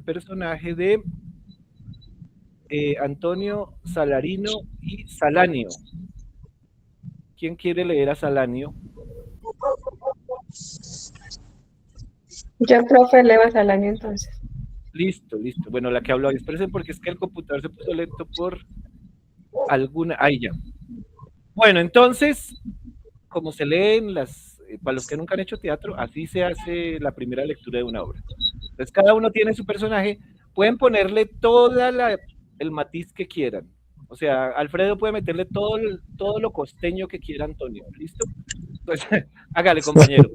personaje de Antonio Salarino y Salanio. ¿Quién quiere leer a Salanio? Yo, profe, leo hasta el año entonces. Listo, listo. Bueno, la que habló ahí, espérense porque es que el computador se puso lento por alguna... Ahí ya. Bueno, entonces, como se leen para los que nunca han hecho teatro, así se hace la primera lectura de una obra. Entonces, cada uno tiene su personaje, pueden ponerle el matiz que quieran. O sea, Alfredo puede meterle todo lo costeño que quiera Antonio, ¿listo? Pues hágale, compañero.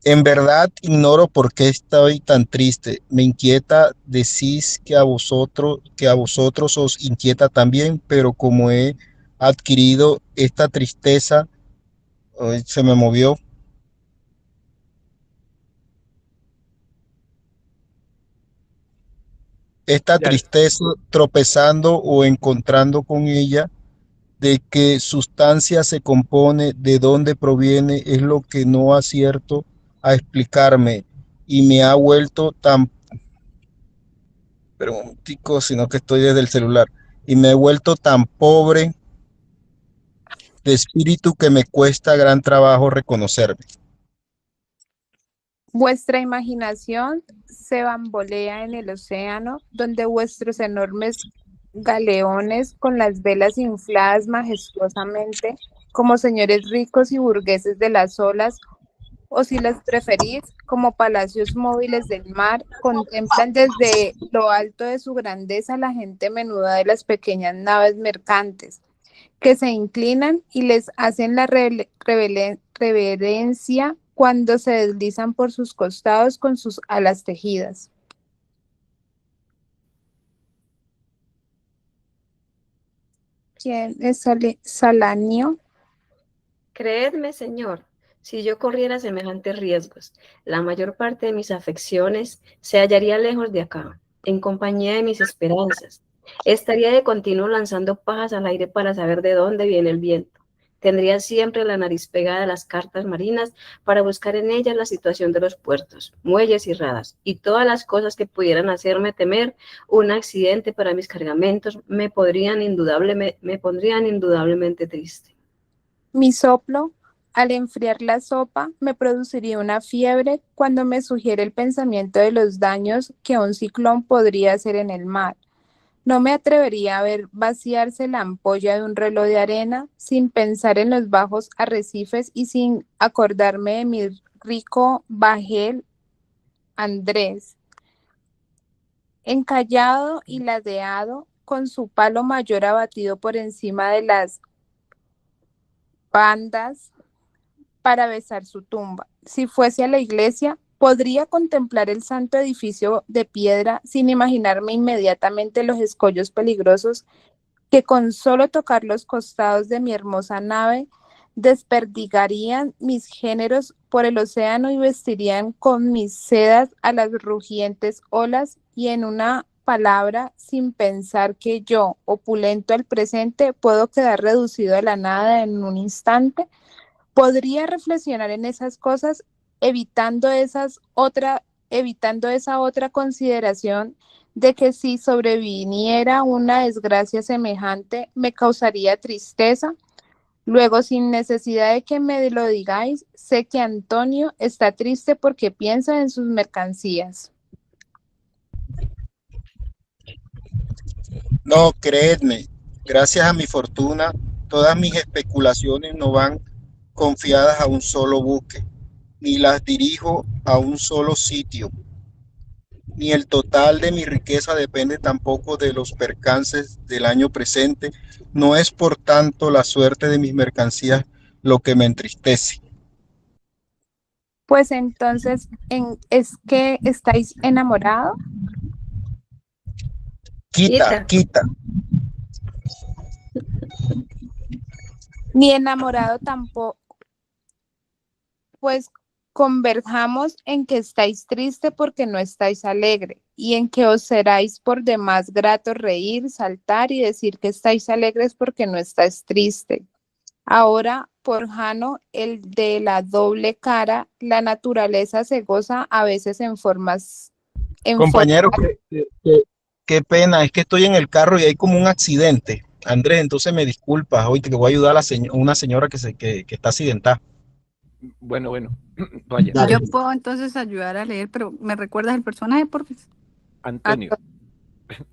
En verdad ignoro por qué estoy tan triste. Me inquieta, decís que a vosotros os inquieta también, pero como he adquirido esta tristeza, ay, se me movió. Esta Ya, tristeza tropezando o encontrando con ella, de qué sustancia se compone, de dónde proviene, es lo que no acierto a explicarme y me ha vuelto tan, pero un tico, sino que estoy desde el celular, y me he vuelto tan pobre de espíritu que me cuesta gran trabajo reconocerme. Vuestra imaginación se bambolea en el océano, donde vuestros enormes galeones con las velas infladas majestuosamente, como señores ricos y burgueses de las olas, o si las preferís, como palacios móviles del mar, contemplan desde lo alto de su grandeza la gente menuda de las pequeñas naves mercantes, que se inclinan y les hacen la reverencia cuando se deslizan por sus costados con sus alas tejidas. ¿Quién es Salanio? Creedme, señor, si yo corriera semejantes riesgos, la mayor parte de mis afecciones se hallaría lejos de acá, en compañía de mis esperanzas. Estaría de continuo lanzando pajas al aire para saber de dónde viene el viento. Tendría siempre la nariz pegada a las cartas marinas para buscar en ellas la situación de los puertos, muelles y radas, y todas las cosas que pudieran hacerme temer un accidente para mis cargamentos me pondrían indudablemente triste. Mi soplo, al enfriar la sopa, me produciría una fiebre cuando me sugiere el pensamiento de los daños que un ciclón podría hacer en el mar. No me atrevería a ver vaciarse la ampolla de un reloj de arena sin pensar en los bajos arrecifes y sin acordarme de mi rico bajel Andrés, encallado y ladeado, con su palo mayor abatido por encima de las bandas para besar su tumba. Si fuese a la iglesia, podría contemplar el santo edificio de piedra sin imaginarme inmediatamente los escollos peligrosos que con solo tocar los costados de mi hermosa nave desperdigarían mis géneros por el océano y vestirían con mis sedas a las rugientes olas, y en una palabra, sin pensar que yo, opulento al presente, puedo quedar reducido a la nada en un instante. Podría reflexionar en esas cosas, evitando esa otra consideración de que si sobreviniera una desgracia semejante me causaría tristeza. Luego, sin necesidad de que me lo digáis, sé que Antonio está triste porque piensa en sus mercancías. No, creedme, gracias a mi fortuna, todas mis especulaciones no van confiadas a un solo buque, ni las dirijo a un solo sitio, ni el total de mi riqueza depende tampoco de los percances del año presente. No es por tanto la suerte de mis mercancías lo que me entristece. Pues entonces, ¿es que estáis enamorado? Quita, quita. Ni enamorado tampoco. Pues converjamos en que estáis triste porque no estáis alegre, y en que os seráis por demás grato reír, saltar y decir que estáis alegres porque no estáis triste. Ahora, por Jano, el de la doble cara, la naturaleza se goza a veces en formas, Compañero, qué pena, es que estoy en el carro y hay como un accidente. Andrés, entonces me disculpas, hoy te voy a ayudar a una señora que está accidentada. Bueno, vaya. Yo puedo entonces ayudar a leer, pero ¿me recuerdas el personaje, por favor? Antonio.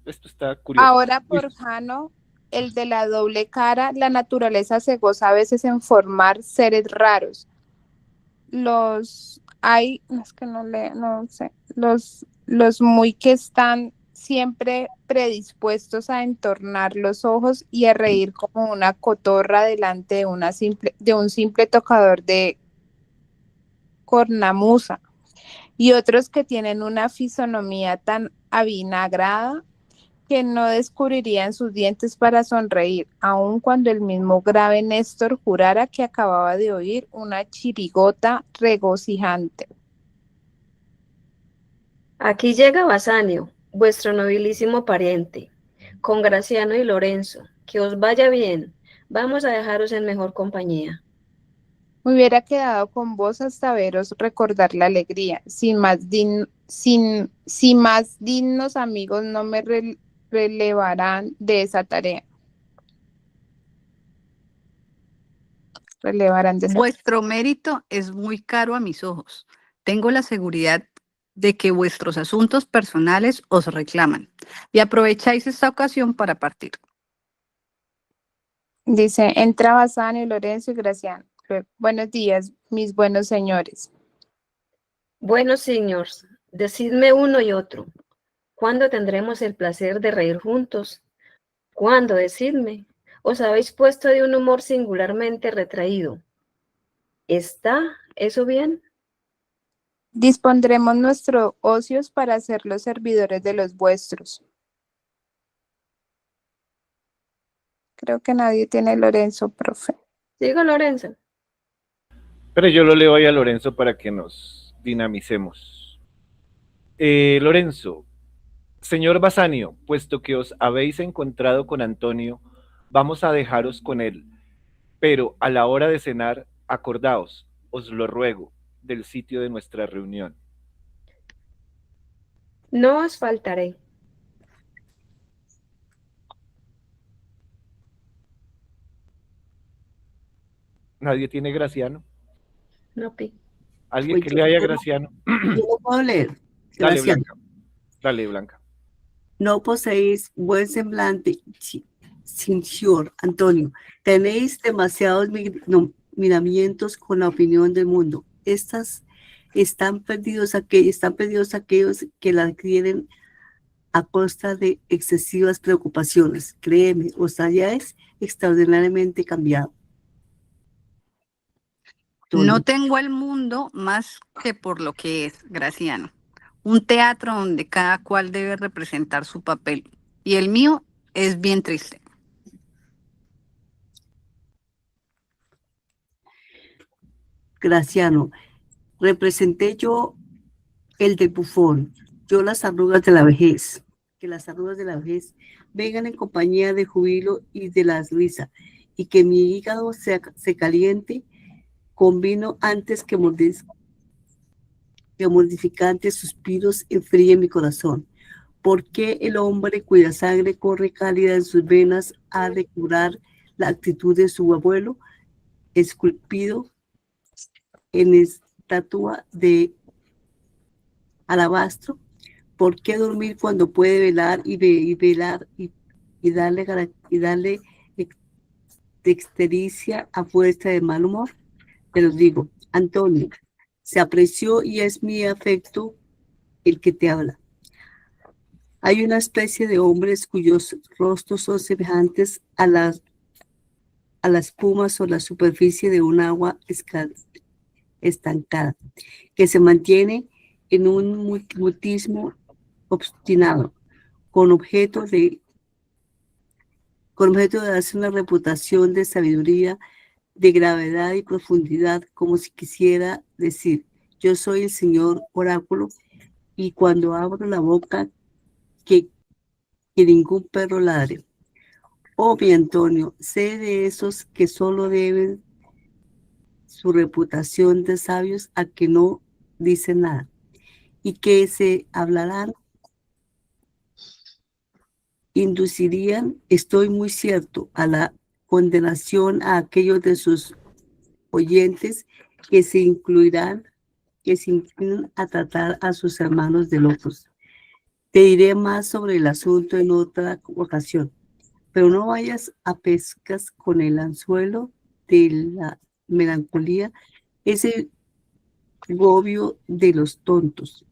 Esto está curioso. Ahora, por Jano, el de la doble cara, la naturaleza se goza a veces en formar seres raros. Es que no sé, los muy que están siempre predispuestos a entornar los ojos y a reír como una cotorra delante de un simple tocador de cornamusa, y otros que tienen una fisonomía tan avinagrada que no descubrirían sus dientes para sonreír, aun cuando el mismo grave Néstor jurara que acababa de oír una chirigota regocijante. Aquí llega Basanio, vuestro nobilísimo pariente, con Graciano y Lorenzo. Que os vaya bien. Vamos a dejaros en mejor compañía. Me hubiera quedado con vos hasta veros recordar la alegría. Si más dignos amigos no me relevarán de esa tarea. Vuestro mérito es muy caro a mis ojos. Tengo la seguridad de que vuestros asuntos personales os reclaman y aprovecháis esta ocasión para partir. Dice, entra Basanio, Lorenzo y Graciano. Buenos días, mis buenos señores. Bueno, señores, decidme uno y otro. ¿Cuándo tendremos el placer de reír juntos? ¿Cuándo? Decidme. Os habéis puesto de un humor singularmente retraído. ¿Está eso bien? Dispondremos nuestros ocios para ser los servidores de los vuestros. Creo que nadie tiene Lorenzo, profe. Digo, Lorenzo. Pero yo lo leo ahí a Lorenzo para que nos dinamicemos. Lorenzo, señor Basanio, puesto que os habéis encontrado con Antonio, vamos a dejaros con él. Pero a la hora de cenar, acordaos, os lo ruego, del sitio de nuestra reunión. No os faltaré. ¿Nadie tiene Graciano? No, Pi. ¿Alguien que le haya Graciano? Yo lo puedo leer. Dale, Graciano. Blanca. Dale, Blanca. No poseéis buen semblante, señor Antonio. Tenéis demasiados miramientos con la opinión del mundo. Están perdidos aquellos que la adquieren a costa de excesivas preocupaciones. Créeme, os halláis extraordinariamente cambiado. No tengo el mundo más que por lo que es, Graciano. Un teatro donde cada cual debe representar su papel. Y el mío es bien triste. Graciano, representé yo el del bufón, yo las arrugas de la vejez, que las arrugas de la vejez vengan en compañía de jubilo y de la risa, y que mi hígado se caliente con vino antes que mortificantes suspiros enfríe mi corazón. ¿Por qué el hombre cuya sangre corre cálida en sus venas ha de curar la actitud de su abuelo, esculpido en estatua de alabastro? ¿Por qué dormir cuando puede velar y darle dextericia a fuerza de mal humor? Te lo digo, Antonio, se apreció y es mi afecto el que te habla. Hay una especie de hombres cuyos rostros son semejantes a la espuma sobre la superficie de un agua estancada, que se mantiene en un mutismo obstinado, con objeto de darse una reputación de sabiduría, de gravedad y profundidad, como si quisiera decir, yo soy el señor oráculo, y cuando abro la boca, que ningún perro ladre. Oh, mi Antonio, sé de esos que solo deben su reputación de sabios a que no dicen nada y que se hablarán, inducirían, estoy muy cierto, a la condenación a aquellos de sus oyentes que se incluirán, que se inclinan a tratar a sus hermanos de locos. Te diré más sobre el asunto en otra ocasión, pero no vayas a pescas con el anzuelo de la melancolía, ese gobio de los tontos.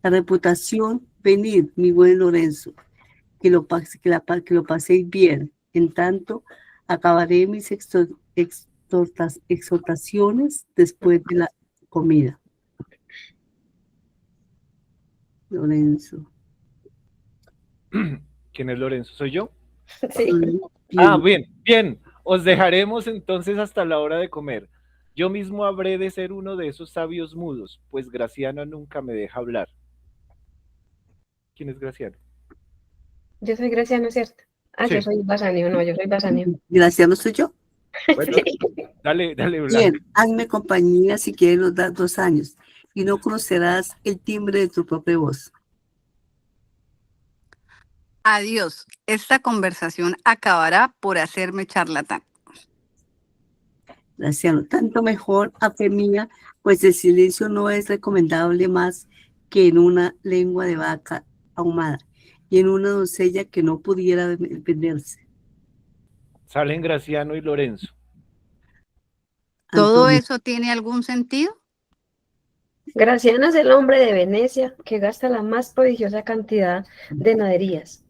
La reputación, venid, mi buen Lorenzo, que lo paséis bien. En tanto, acabaré mis exhortaciones después de la comida. Lorenzo. ¿Quién es Lorenzo? ¿Soy yo? Sí. Ah, Bien. bien, bien. Os dejaremos entonces hasta la hora de comer. Yo mismo habré de ser uno de esos sabios mudos, pues Graciano nunca me deja hablar. ¿Quién es Graciano? Yo soy Graciano, ¿cierto? Ah, yo Sí. soy Basanio, no, yo soy Basanio. Gracias, ¿no soy yo? Bueno, Sí. dale, dale, Bien, Blanca. hazme compañía si quieres los 2 años y no conocerás el timbre de tu propia voz. Adiós. Esta conversación acabará por hacerme charlatán. Graciano, tanto mejor, a fe mía, pues el silencio no es recomendable más que en una lengua de vaca ahumada y en una doncella que no pudiera venderse. Salen Graciano y Lorenzo. ¿Todo Antonio, eso tiene algún sentido? Graciano es el hombre de Venecia que gasta la más prodigiosa cantidad de naderías.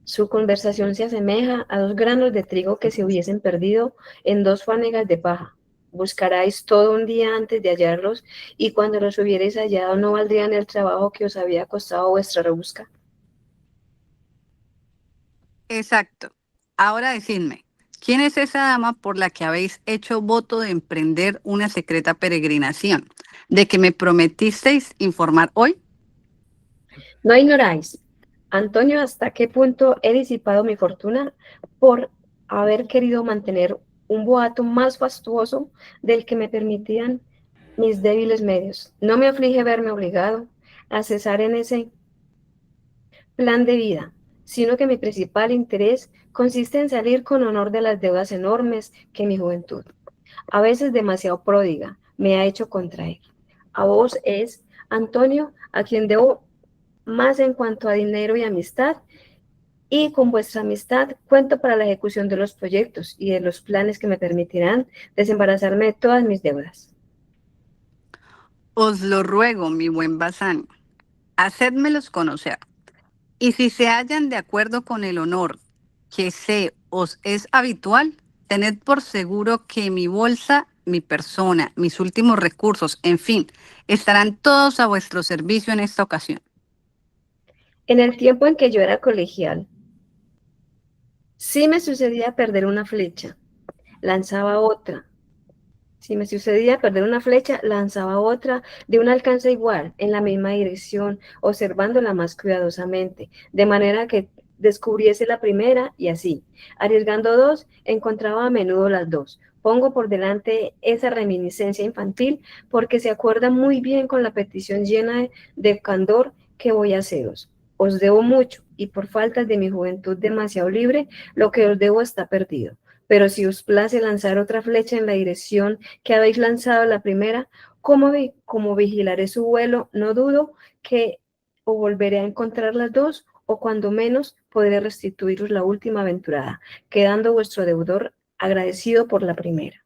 Su conversación se asemeja a 2 granos de trigo que se hubiesen perdido en 2 fanegas de paja. Buscaráis todo un día antes de hallarlos, y cuando los hubierais hallado no valdrían el trabajo que os había costado vuestra rebusca. Exacto. Ahora decidme, ¿quién es esa dama por la que habéis hecho voto de emprender una secreta peregrinación, de que me prometisteis informar hoy? No ignoráis, Antonio, hasta qué punto he disipado mi fortuna por haber querido mantener un boato más fastuoso del que me permitían mis débiles medios. No me aflige verme obligado a cesar en ese plan de vida, sino que mi principal interés consiste en salir con honor de las deudas enormes que mi juventud, a veces demasiado pródiga, me ha hecho contraer. A vos es, Antonio, a quien debo más en cuanto a dinero y amistad, y con vuestra amistad cuento para la ejecución de los proyectos y de los planes que me permitirán desembarazarme de todas mis deudas. Os lo ruego, mi buen Bazán, hacédmelos conocer. Y si se hallan de acuerdo con el honor que sé os es habitual, tened por seguro que mi bolsa, mi persona, mis últimos recursos, en fin, estarán todos a vuestro servicio en esta ocasión. En el tiempo en que yo era colegial, sí me sucedía perder una flecha, lanzaba otra. Si me sucedía perder una flecha, lanzaba otra de un alcance igual, en la misma dirección, observándola más cuidadosamente, de manera que descubriese la primera y así, arriesgando dos, encontraba a menudo las dos. Pongo por delante esa reminiscencia infantil porque se acuerda muy bien con la petición llena de candor que voy a haceros. Os debo mucho y por falta de mi juventud demasiado libre, lo que os debo está perdido. Pero si os place lanzar otra flecha en la dirección que habéis lanzado la primera, como vigilaré su vuelo, no dudo que o volveré a encontrar las dos, o cuando menos podré restituiros la última aventurada, quedando vuestro deudor agradecido por la primera.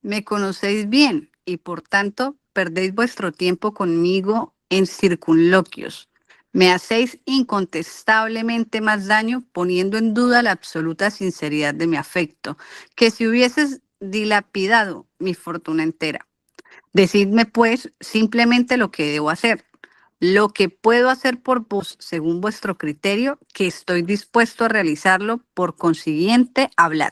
Me conocéis bien y por tanto perdéis vuestro tiempo conmigo en circunloquios. Me hacéis incontestablemente más daño poniendo en duda la absoluta sinceridad de mi afecto, que si hubieses dilapidado mi fortuna entera. Decidme, pues, simplemente lo que debo hacer, lo que puedo hacer por vos según vuestro criterio, que estoy dispuesto a realizarlo, por consiguiente, hablad.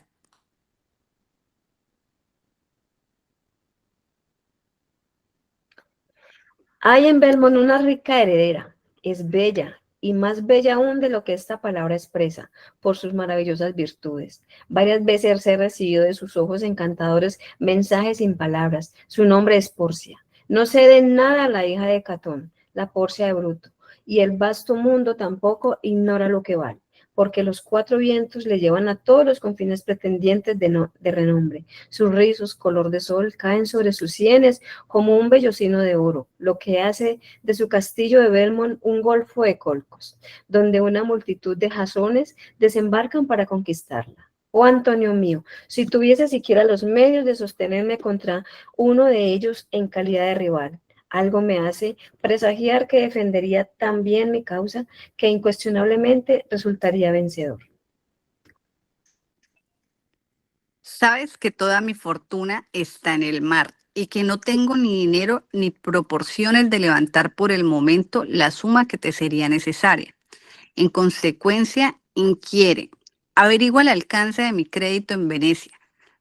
Hay en Belmont una rica heredera, es bella, y más bella aún de lo que esta palabra expresa, por sus maravillosas virtudes. Varias veces he recibido de sus ojos encantadores mensajes sin palabras. Su nombre es Porcia. No cede nada a la hija de Catón, la Porcia de Bruto, y el vasto mundo tampoco ignora lo que vale, porque los cuatro vientos le llevan a todos los confines pretendientes de renombre. Sus rizos, color de sol, caen sobre sus sienes como un vellocino de oro, lo que hace de su castillo de Belmont un golfo de colcos, donde una multitud de jasones desembarcan para conquistarla. Oh, Antonio mío, si tuviese siquiera los medios de sostenerme contra uno de ellos en calidad de rival, algo me hace presagiar que defendería tan bien mi causa que incuestionablemente resultaría vencedor. Sabes que toda mi fortuna está en el mar y que no tengo ni dinero ni proporciones de levantar por el momento la suma que te sería necesaria. En consecuencia, inquiere, averigua el alcance de mi crédito en Venecia.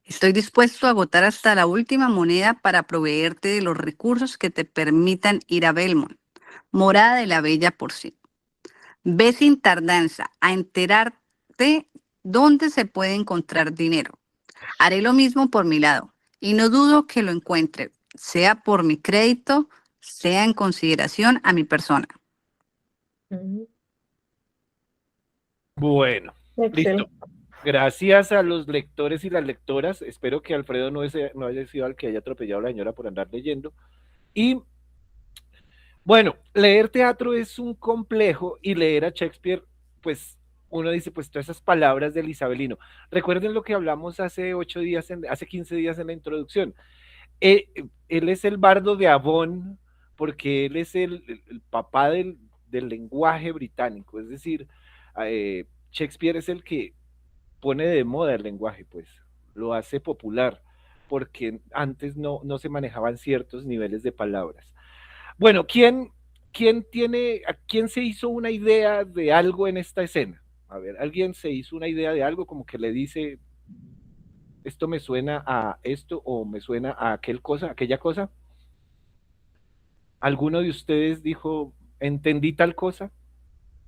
Estoy dispuesto a agotar hasta la última moneda para proveerte de los recursos que te permitan ir a Belmont, morada de la bella Porcia. Ve sin tardanza a enterarte dónde se puede encontrar dinero. Haré lo mismo por mi lado y no dudo que lo encuentre, sea por mi crédito, sea en consideración a mi persona. Bueno, listo. Gracias a los lectores y las lectoras. Espero que Alfredo no haya sido el que haya atropellado a la señora por andar leyendo. Y bueno, leer teatro es un complejo y leer a Shakespeare, pues uno dice, pues todas esas palabras del isabelino. Recuerden lo que hablamos hace 15 días en la introducción. Él es el bardo de Avon porque él es el papá del lenguaje británico, es decir, Shakespeare es el que pone de moda el lenguaje, pues lo hace popular, porque antes no se manejaban ciertos niveles de palabras. Bueno, ¿quién se hizo una idea de algo en esta escena? A ver, ¿alguien se hizo una idea de algo como que le dice, esto me suena a esto o me suena a aquella cosa? ¿Alguno de ustedes dijo, entendí tal cosa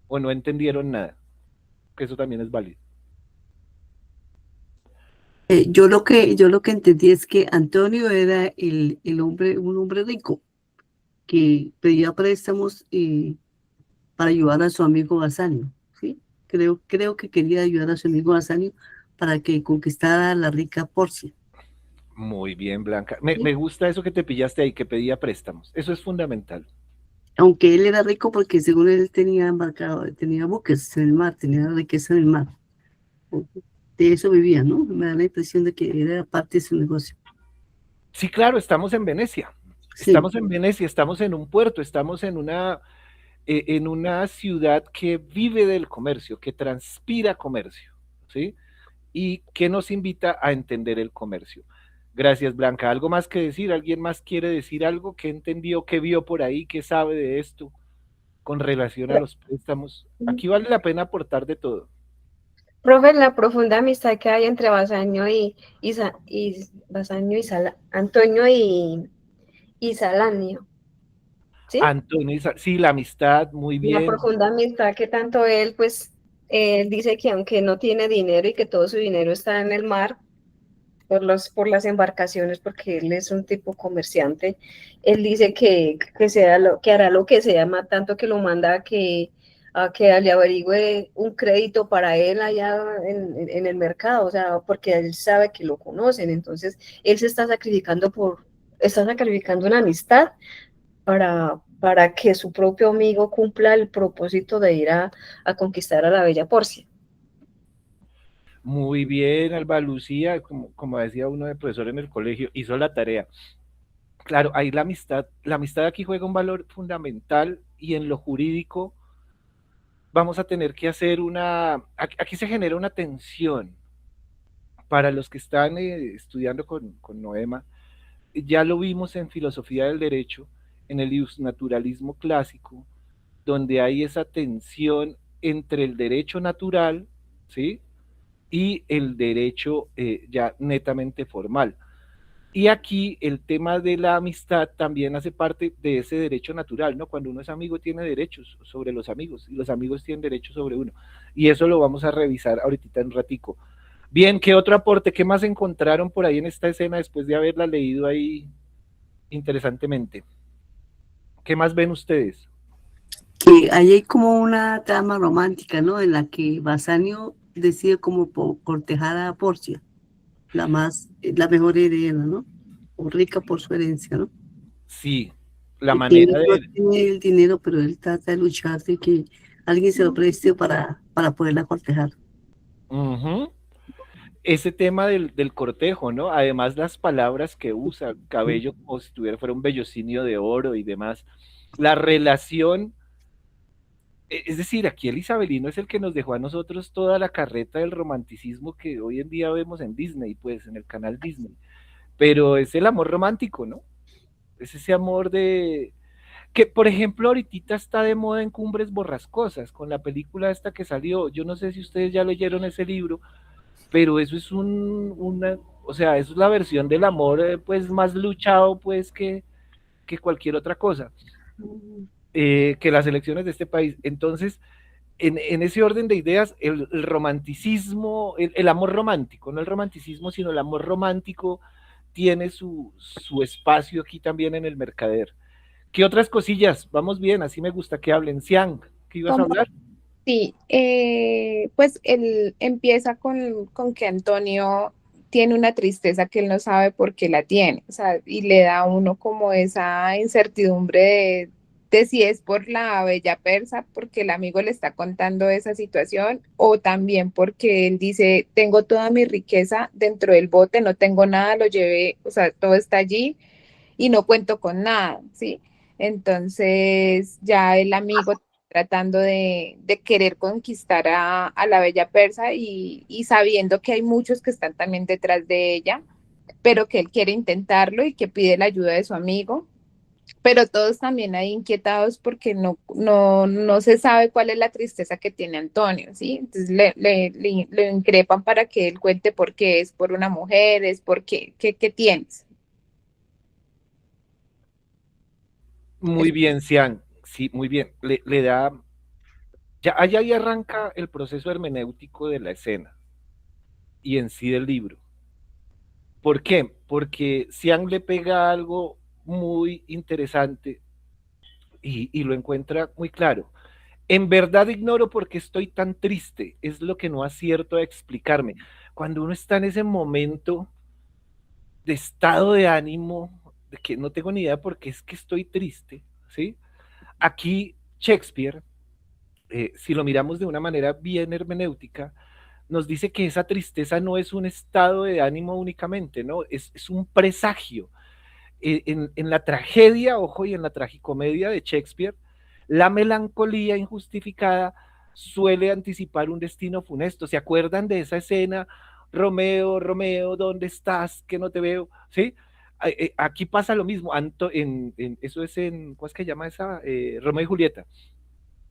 o no entendieron nada? Que eso también es válido. Yo lo que entendí es que Antonio era un hombre rico que pedía préstamos para ayudar a su amigo Basanio, ¿sí? Creo que quería ayudar a su amigo Basanio para que conquistara a la rica Porcia. Muy bien, Blanca. Me gusta eso que te pillaste ahí, que pedía préstamos. Eso es fundamental. Aunque él era rico porque según él tenía buques en el mar, tenía riqueza en el mar. De eso vivía, ¿no? Me da la impresión de que era parte de su negocio. Sí, claro, estamos en Venecia. Sí. Estamos en Venecia, estamos en un puerto, estamos en una ciudad que vive del comercio, que transpira comercio, ¿sí? Y que nos invita a entender el comercio. Gracias, Blanca. ¿Algo más que decir? ¿Alguien más quiere decir algo? ¿Qué entendió, qué vio por ahí, qué sabe de esto con relación a los préstamos? Aquí vale la pena aportar de todo. Profe, la profunda amistad que hay entre Basanio Antonio y Salanio. ¿Sí? Antonio, sí, la amistad, muy La bien. profunda amistad que tanto él, pues, él dice que aunque no tiene dinero y que todo su dinero está en el mar, por las embarcaciones, porque él es un tipo comerciante, él dice que hará lo que sea, más tanto que lo manda a que le averigüe un crédito para él allá en el mercado, o sea, porque él sabe que lo conocen, entonces él se está sacrificando una amistad para que su propio amigo cumpla el propósito de ir a conquistar a la bella Porcia. Muy bien, Alba Lucía, como decía uno de profesor en el colegio, hizo la tarea. Claro, ahí la amistad aquí juega un valor fundamental y en lo jurídico vamos a tener que hacer aquí se genera una tensión para los que están estudiando con Noema. Ya lo vimos en filosofía del derecho, en el naturalismo clásico, donde hay esa tensión entre el derecho natural, ¿sí? Y el derecho ya netamente formal. Y aquí el tema de la amistad también hace parte de ese derecho natural, ¿no? Cuando uno es amigo tiene derechos sobre los amigos y los amigos tienen derechos sobre uno. Y eso lo vamos a revisar ahorita en un ratico. Bien, ¿qué otro aporte? ¿Qué más encontraron por ahí en esta escena después de haberla leído ahí interesantemente? ¿Qué más ven ustedes? Que ahí hay como una trama romántica, ¿no? En la que Basanio decide como cortejar a Porcia, la mejor heredera, ¿no? O rica por su herencia, ¿no? Sí, la Y que él manera no de... tiene el dinero, pero él trata de luchar de que alguien se lo preste para poderla cortejar. Ujú. Ese tema del cortejo, ¿no? Además las palabras que usa, cabello como si fuera un vellocinio de oro y demás. La relación, es decir, aquí el isabelino es el que nos dejó a nosotros toda la carreta del romanticismo que hoy en día vemos en Disney, pues en el canal Disney. Pero es el amor romántico, ¿no? Es ese amor de... Que, por ejemplo, ahorita está de moda en Cumbres Borrascosas, con la película esta que salió. Yo no sé si ustedes ya leyeron ese libro, pero eso es o sea, eso es la versión del amor, pues, más luchado, pues, que cualquier otra cosa, que las elecciones de este país. Entonces, en ese orden de ideas, el romanticismo, el amor romántico, no el romanticismo, sino el amor romántico, tiene su espacio aquí también en el mercader. ¿Qué otras cosillas? Vamos bien, así me gusta que hablen. Siang, ¿qué ibas a Como hablar? sí, pues él empieza con que Antonio tiene una tristeza que él no sabe por qué la tiene, o sea, y le da a uno como esa incertidumbre de si es por la bella persa, porque el amigo le está contando esa situación, o también porque él dice, tengo toda mi riqueza dentro del bote, no tengo nada, lo llevé, o sea, todo está allí y no cuento con nada, ¿sí? Entonces ya el amigo tratando de querer conquistar a la bella persa y sabiendo que hay muchos que están también detrás de ella, pero que él quiere intentarlo y que pide la ayuda de su amigo, pero todos también ahí inquietados porque no se sabe cuál es la tristeza que tiene Antonio, ¿sí? Entonces le increpan para que él cuente por qué es por una mujer, es por qué tienes. Muy bien, Siang. Sí, muy bien. Le da. Ya ahí arranca el proceso hermenéutico de la escena y en sí del libro. ¿Por qué? Porque Siang le pega algo muy interesante y lo encuentra muy claro. En verdad ignoro por qué estoy tan triste, es lo que no acierto a explicarme. Cuando uno está en ese momento de estado de ánimo, de que no tengo ni idea por qué es que estoy triste, ¿sí? Aquí Shakespeare, si lo miramos de una manera bien hermenéutica, nos dice que esa tristeza no es un estado de ánimo únicamente, ¿no? Es un presagio. En la tragedia, ojo, y en la tragicomedia de Shakespeare, la melancolía injustificada suele anticipar un destino funesto. ¿Se acuerdan de esa escena? Romeo, Romeo, ¿dónde estás? Que no te veo, ¿sí? Aquí pasa lo mismo, eso es en, ¿cómo es que llama esa? Romeo y Julieta.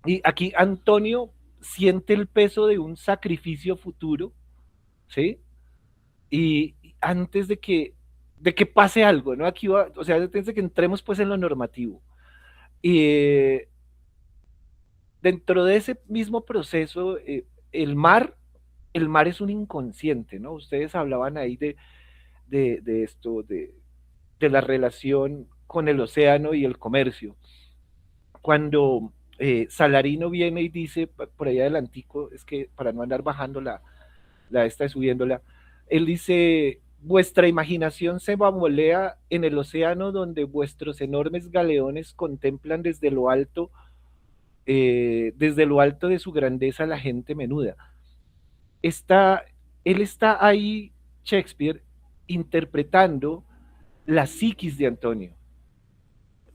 Y aquí Antonio siente el peso de un sacrificio futuro, ¿sí? Y antes de que pase algo, ¿no? Aquí va, o sea, antes de que entremos pues en lo normativo. Y dentro de ese mismo proceso, el mar, el mar es un inconsciente, ¿no? Ustedes hablaban ahí de esto, de la relación con el océano y el comercio. Cuando Salarino viene y dice, por ahí adelantico, es que para no andar bajando la esta subiéndola, él dice, vuestra imaginación se bambolea en el océano donde vuestros enormes galeones contemplan desde lo alto de su grandeza la gente menuda. Está, él está ahí, Shakespeare, interpretando la psiquis de Antonio.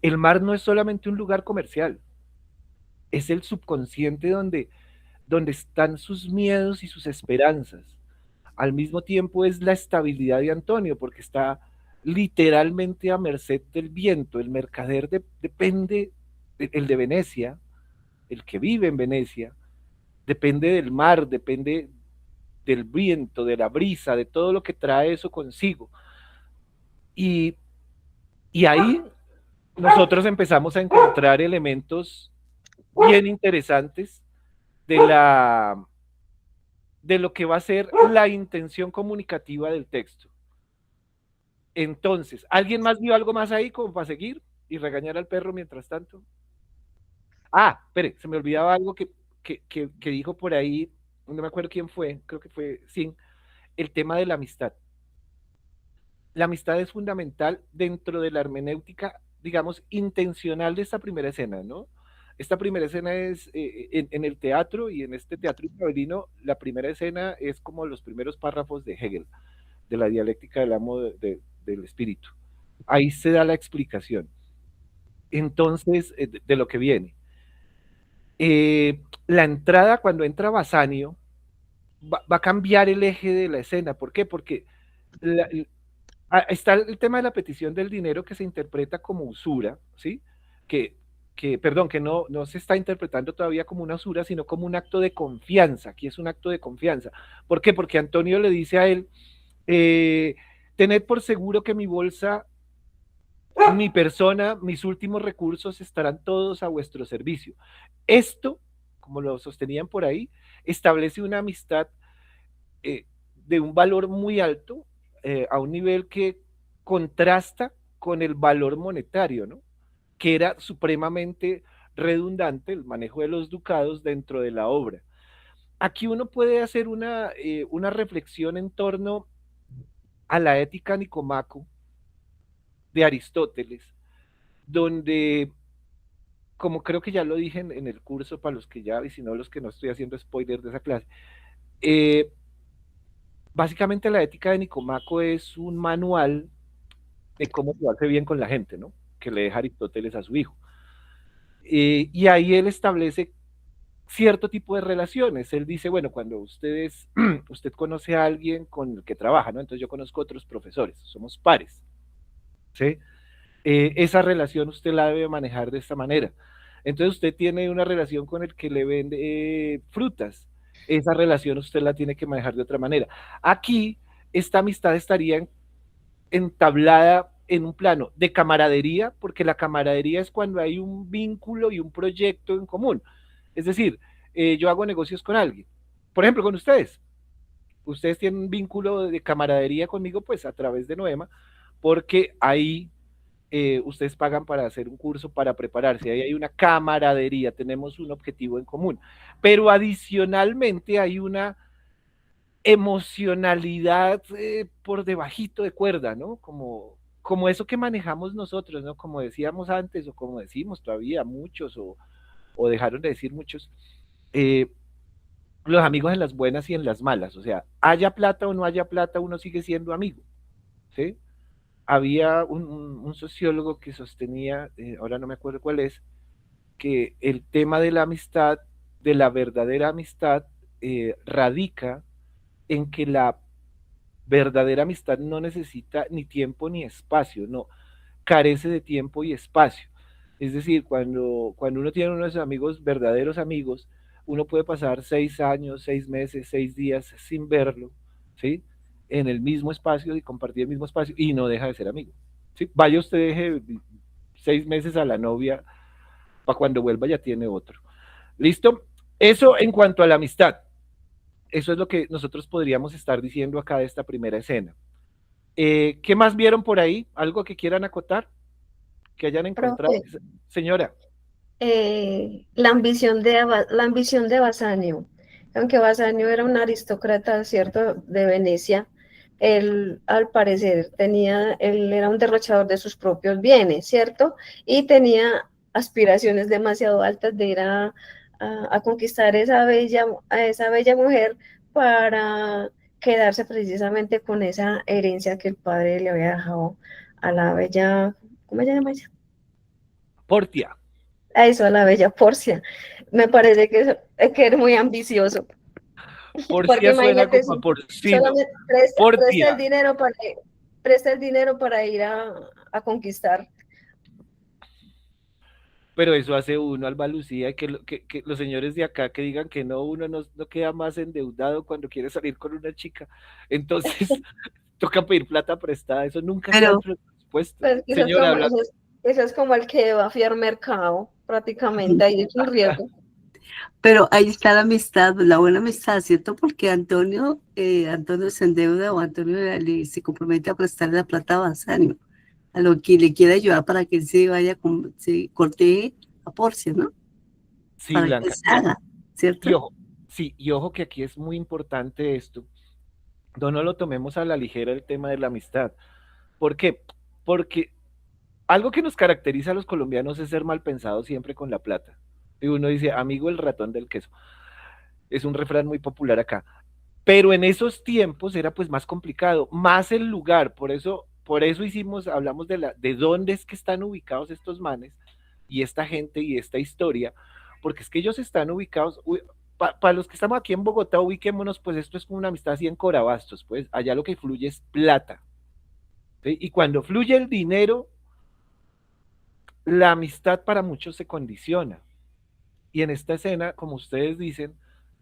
El mar no es solamente un lugar comercial, es el subconsciente donde están sus miedos y sus esperanzas. Al mismo tiempo es la estabilidad de Antonio, porque está literalmente a merced del viento. El mercader depende, el de Venecia, el que vive en Venecia, depende del mar, depende del viento, de la brisa, de todo lo que trae eso consigo. Y, y ahí nosotros empezamos a encontrar elementos bien interesantes de lo que va a ser la intención comunicativa del texto. Entonces, ¿alguien más vio algo más ahí como para seguir y regañar al perro mientras tanto? Ah, espere, se me olvidaba algo que dijo por ahí, no me acuerdo quién fue, creo que fue Sin, el tema de la amistad. La amistad es fundamental dentro de la hermenéutica, digamos, intencional de esta primera escena, ¿no? Esta primera escena es en el teatro, y en este teatro isabelino, la primera escena es como los primeros párrafos de Hegel, de la dialéctica del amo del espíritu. Ahí se da la explicación. Entonces, de lo que viene. La entrada, cuando entra Bassanio, va a cambiar el eje de la escena. ¿Por qué? Porque está el tema de la petición del dinero, que se interpreta como usura, ¿sí? Perdón, que no se está interpretando todavía como una usura, sino como un acto de confianza. Aquí es un acto de confianza. ¿Por qué? Porque Antonio le dice a él, tened por seguro que mi bolsa, mi persona, mis últimos recursos estarán todos a vuestro servicio. Esto, como lo sostenían por ahí, establece una amistad de un valor muy alto, a un nivel que contrasta con el valor monetario, ¿no? Que era supremamente redundante el manejo de los ducados dentro de la obra. Aquí uno puede hacer una reflexión en torno a la ética Nicomaco de Aristóteles, donde, como creo que ya lo dije en el curso, para los que ya, y si no, los que no estoy haciendo spoiler de esa clase, básicamente la ética de Nicomaco es un manual de cómo llevarse bien con la gente, ¿no? Que le deja Aristóteles a su hijo. Y ahí él establece cierto tipo de relaciones. Él dice, bueno, cuando usted conoce a alguien con el que trabaja, ¿no? Entonces yo conozco otros profesores, somos pares, ¿sí? Esa relación usted la debe manejar de esta manera. Entonces usted tiene una relación con el que le vende frutas, esa relación usted la tiene que manejar de otra manera. Aquí, esta amistad estaría entablada en un plano de camaradería, porque la camaradería es cuando hay un vínculo y un proyecto en común. Es decir, yo hago negocios con alguien, por ejemplo, con ustedes. Ustedes tienen un vínculo de camaradería conmigo, pues a través de Noema, porque ahí ustedes pagan para hacer un curso, para prepararse, ahí hay una camaradería, tenemos un objetivo en común, pero adicionalmente hay una emocionalidad por debajito de cuerda, ¿no? Como eso que manejamos nosotros, ¿no? Como decíamos antes, o como decimos todavía muchos, o dejaron de decir muchos, los amigos en las buenas y en las malas, o sea, haya plata o no haya plata, uno sigue siendo amigo, ¿sí? Había un sociólogo que sostenía, ahora no me acuerdo cuál es, que el tema de la amistad, de la verdadera amistad, radica en que la verdadera amistad no necesita ni tiempo ni espacio, no, carece de tiempo y espacio. Es decir, cuando uno tiene unos amigos, verdaderos amigos, uno puede pasar 6 años, 6 meses, 6 días sin verlo, ¿sí? En el mismo espacio y compartir el mismo espacio y no deja de ser amigo. ¿Sí? Vaya usted, deje 6 meses a la novia, para cuando vuelva ya tiene otro. ¿Listo? Eso en cuanto a la amistad. Eso es lo que nosotros podríamos estar diciendo acá de esta primera escena. ¿Qué más vieron por ahí? ¿Algo que quieran acotar? ¿Que hayan encontrado? Profe, Señora. la ambición de Bassanio. Aunque Bassanio era un aristócrata, ¿cierto?, de Venecia, él, al parecer, él era un derrochador de sus propios bienes, ¿cierto? Y tenía aspiraciones demasiado altas de ir a conquistar a esa bella mujer para quedarse precisamente con esa herencia que el padre le había dejado a la bella, ¿cómo se llama ella? Portia. A eso, a la bella Porcia. Me parece que es muy ambicioso. Porque Porcia suena imagínate, como a porcino. solamente Portia. presta el dinero para ir a conquistar. Pero eso hace uno, Alba Lucía, que los señores de acá que digan que no, uno no queda más endeudado cuando quiere salir con una chica. Entonces, toca pedir plata prestada, eso nunca está Pero, dentro del presupuesto. Pues que Señora, habla. eso es como el que va a fiar mercado, prácticamente, ahí es un riesgo. pero ahí está la amistad, la buena amistad, ¿cierto? Porque Antonio se endeuda o Antonio se compromete a prestarle la plata a Basanio, a lo que le quiera ayudar para que él se vaya, se corte a Porcia, ¿no? Sí, Para que él Blanca. se haga, ¿cierto? Y ojo, sí, y ojo que aquí es muy importante esto. No lo tomemos a la ligera el tema de la amistad. ¿Por qué? Porque algo que nos caracteriza a los colombianos es ser mal pensados siempre con la plata. Y uno dice, amigo el ratón del queso. Es un refrán muy popular acá. Pero en esos tiempos era pues más complicado, más el lugar. Por eso hablamos de dónde es que están ubicados estos manes y esta gente y esta historia, porque es que ellos están ubicados. Para los que estamos aquí en Bogotá, ubiquémonos, pues esto es como una amistad así en Corabastos, pues allá lo que fluye es plata. ¿Sí? Y cuando fluye el dinero, la amistad para muchos se condiciona. Y en esta escena, como ustedes dicen,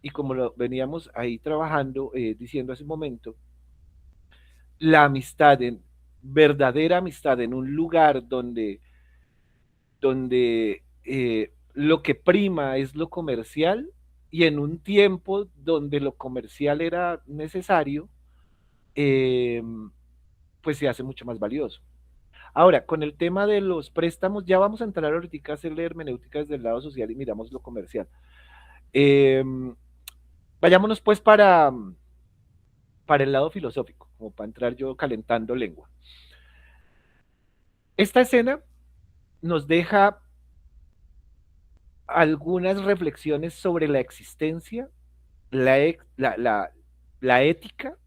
y como lo veníamos ahí trabajando, diciendo hace un momento, la amistad, verdadera amistad en un lugar donde lo que prima es lo comercial y en un tiempo donde lo comercial era necesario, eh, pues se hace mucho más valioso. Ahora, con el tema de los préstamos, ya vamos a entrar ahorita a hacer la hermenéutica desde el lado social y miramos lo comercial. Eh, Vayámonos pues para el lado filosófico, como para entrar yo calentando lengua. Esta escena nos deja algunas reflexiones sobre la existencia, la ética,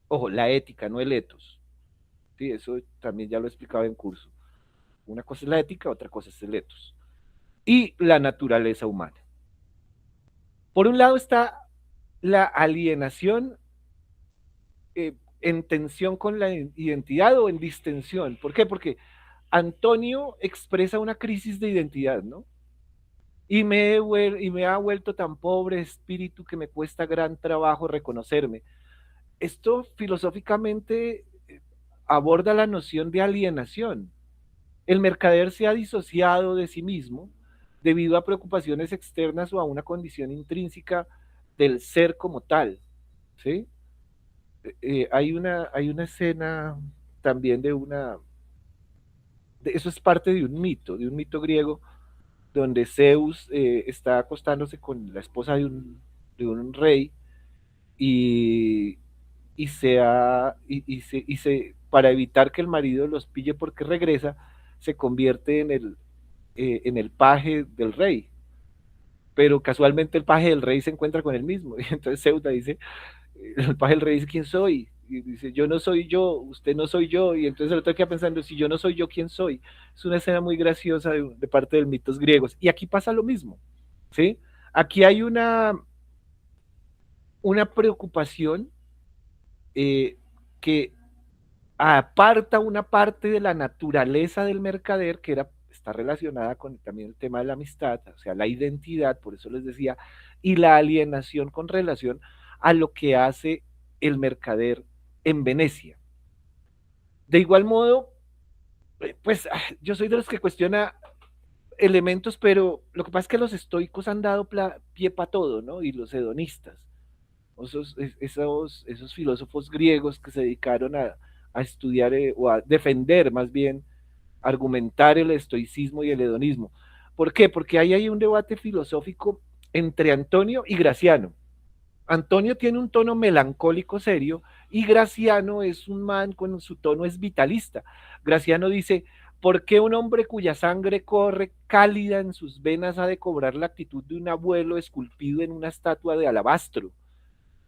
ojo, la ética, no el etos. Sí, eso también ya lo he explicado en curso. Una cosa es la ética, otra cosa es el etos. Y la naturaleza humana. Por un lado está la alienación en tensión con la identidad o en distensión. ¿Por qué? Porque Antonio expresa una crisis de identidad, ¿no? Y me ha vuelto tan pobre espíritu que me cuesta gran trabajo reconocerme. Esto filosóficamente aborda la noción de alienación. El mercader se ha disociado de sí mismo debido a preocupaciones externas o a una condición intrínseca del ser como tal, ¿sí? Hay una escena también eso es parte de un mito griego, donde Zeus está acostándose con la esposa de un rey y, para evitar que el marido los pille porque regresa, se convierte en el paje del rey. Pero casualmente el paje del rey se encuentra con él mismo. Y entonces Zeus le dice, el paje del rey dice, ¿quién soy? Y dice, yo no soy yo, usted no soy yo. Y entonces el otro queda pensando, si yo no soy yo, ¿quién soy? Es una escena muy graciosa de parte de los mitos griegos. Y aquí pasa lo mismo, ¿sí? Aquí hay una preocupación que aparta una parte de la naturaleza del mercader está relacionada con también el tema de la amistad, o sea, la identidad, por eso les decía, y la alienación con relación a lo que hace el mercader en Venecia. De igual modo, pues yo soy de los que cuestiona elementos, pero lo que pasa es que los estoicos han dado pie para todo, ¿no? Y los hedonistas, esos filósofos griegos que se dedicaron a estudiar o a defender más bien, argumentar el estoicismo y el hedonismo. ¿Por qué? Porque ahí hay un debate filosófico entre Antonio y Graciano. Antonio tiene un tono melancólico serio y Graciano es un man con su tono es vitalista. Graciano dice, ¿por qué un hombre cuya sangre corre cálida en sus venas ha de cobrar la actitud de un abuelo esculpido en una estatua de alabastro?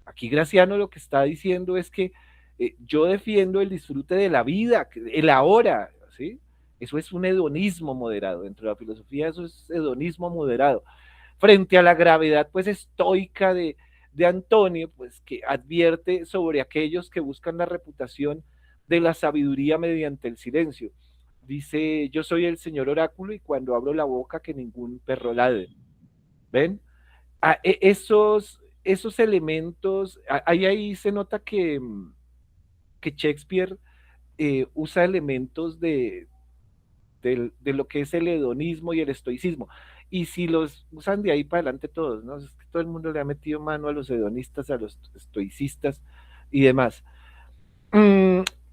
Aquí Graciano lo que está diciendo es que yo defiendo el disfrute de la vida, el ahora, ¿sí? Eso es un hedonismo moderado. Dentro de la filosofía eso es hedonismo moderado. Frente a la gravedad pues estoica de Antonio, pues que advierte sobre aquellos que buscan la reputación de la sabiduría mediante el silencio. Dice, yo soy el señor oráculo y cuando abro la boca que ningún perro ladre. ¿Ven? Esos elementos, ahí se nota que Shakespeare usa elementos de lo que es el hedonismo y el estoicismo. Y si los usan de ahí para adelante todos, ¿no? Es que todo el mundo le ha metido mano a los hedonistas, a los estoicistas y demás.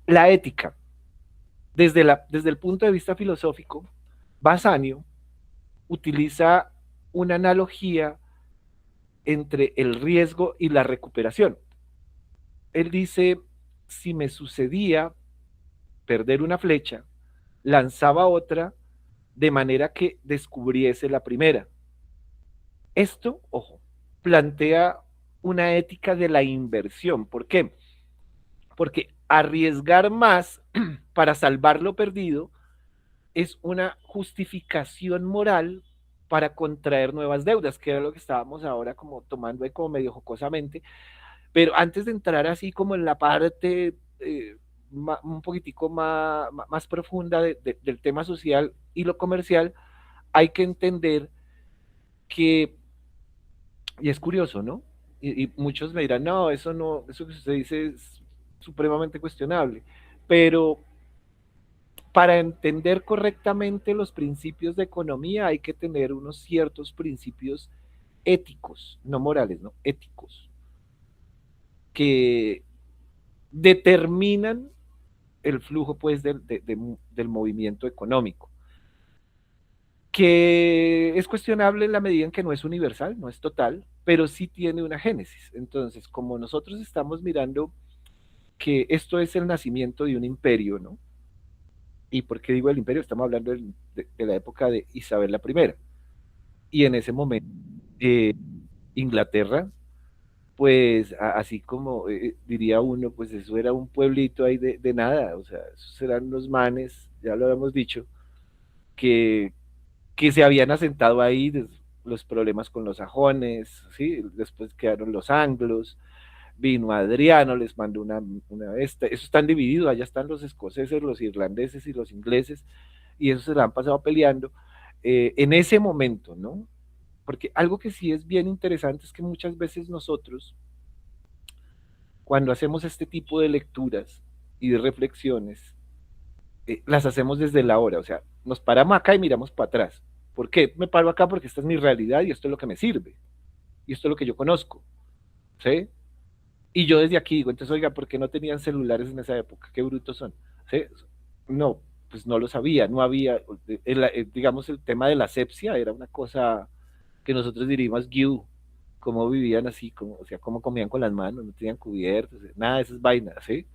La ética, desde el punto de vista filosófico, Bassanio utiliza una analogía entre el riesgo y la recuperación. Él dice, si me sucedía perder una flecha, lanzaba otra de manera que descubriese la primera. Esto, ojo, plantea una ética de la inversión. ¿Por qué? Porque arriesgar más para salvar lo perdido es una justificación moral para contraer nuevas deudas, que era lo que estábamos ahora como tomando ahí como medio jocosamente. Pero antes de entrar así como en la parte un poquitico más profunda del tema social y lo comercial, hay que entender que, y es curioso, ¿no? Y muchos me dirán, no, eso que usted dice es supremamente cuestionable, pero para entender correctamente los principios de economía hay que tener unos ciertos principios éticos, no morales, no, éticos, que determinan el flujo pues del movimiento económico, que es cuestionable en la medida en que no es universal, no es total, pero sí tiene una génesis. Entonces, como nosotros estamos mirando que esto es el nacimiento de un imperio, ¿no? ¿Y por qué digo el imperio? Estamos hablando de la época de Isabel la I. Y en ese momento, Inglaterra, pues así como diría uno, pues eso era un pueblito ahí de nada, o sea, esos eran unos manes, ya lo habíamos dicho, que, que se habían asentado ahí, los problemas con los sajones, ¿sí? Después quedaron los anglos, vino Adriano, les mandó eso están divididos, allá están los escoceses, los irlandeses y los ingleses, y eso se la han pasado peleando en ese momento, ¿no? Porque algo que sí es bien interesante es que muchas veces nosotros, cuando hacemos este tipo de lecturas y de reflexiones, las hacemos desde la hora, o sea, nos paramos acá y miramos para atrás. ¿Por qué me paro acá? Porque esta es mi realidad y esto es lo que me sirve, y esto es lo que yo conozco, ¿sí? Y yo desde aquí digo, entonces, oiga, ¿por qué no tenían celulares en esa época? Qué brutos son, ¿sí? No, pues no lo sabía, no había, digamos, el tema de la asepsia era una cosa que nosotros diríamos cómo vivían así, como, o sea, cómo comían con las manos, no tenían cubiertos, nada de esas vainas, ¿sí?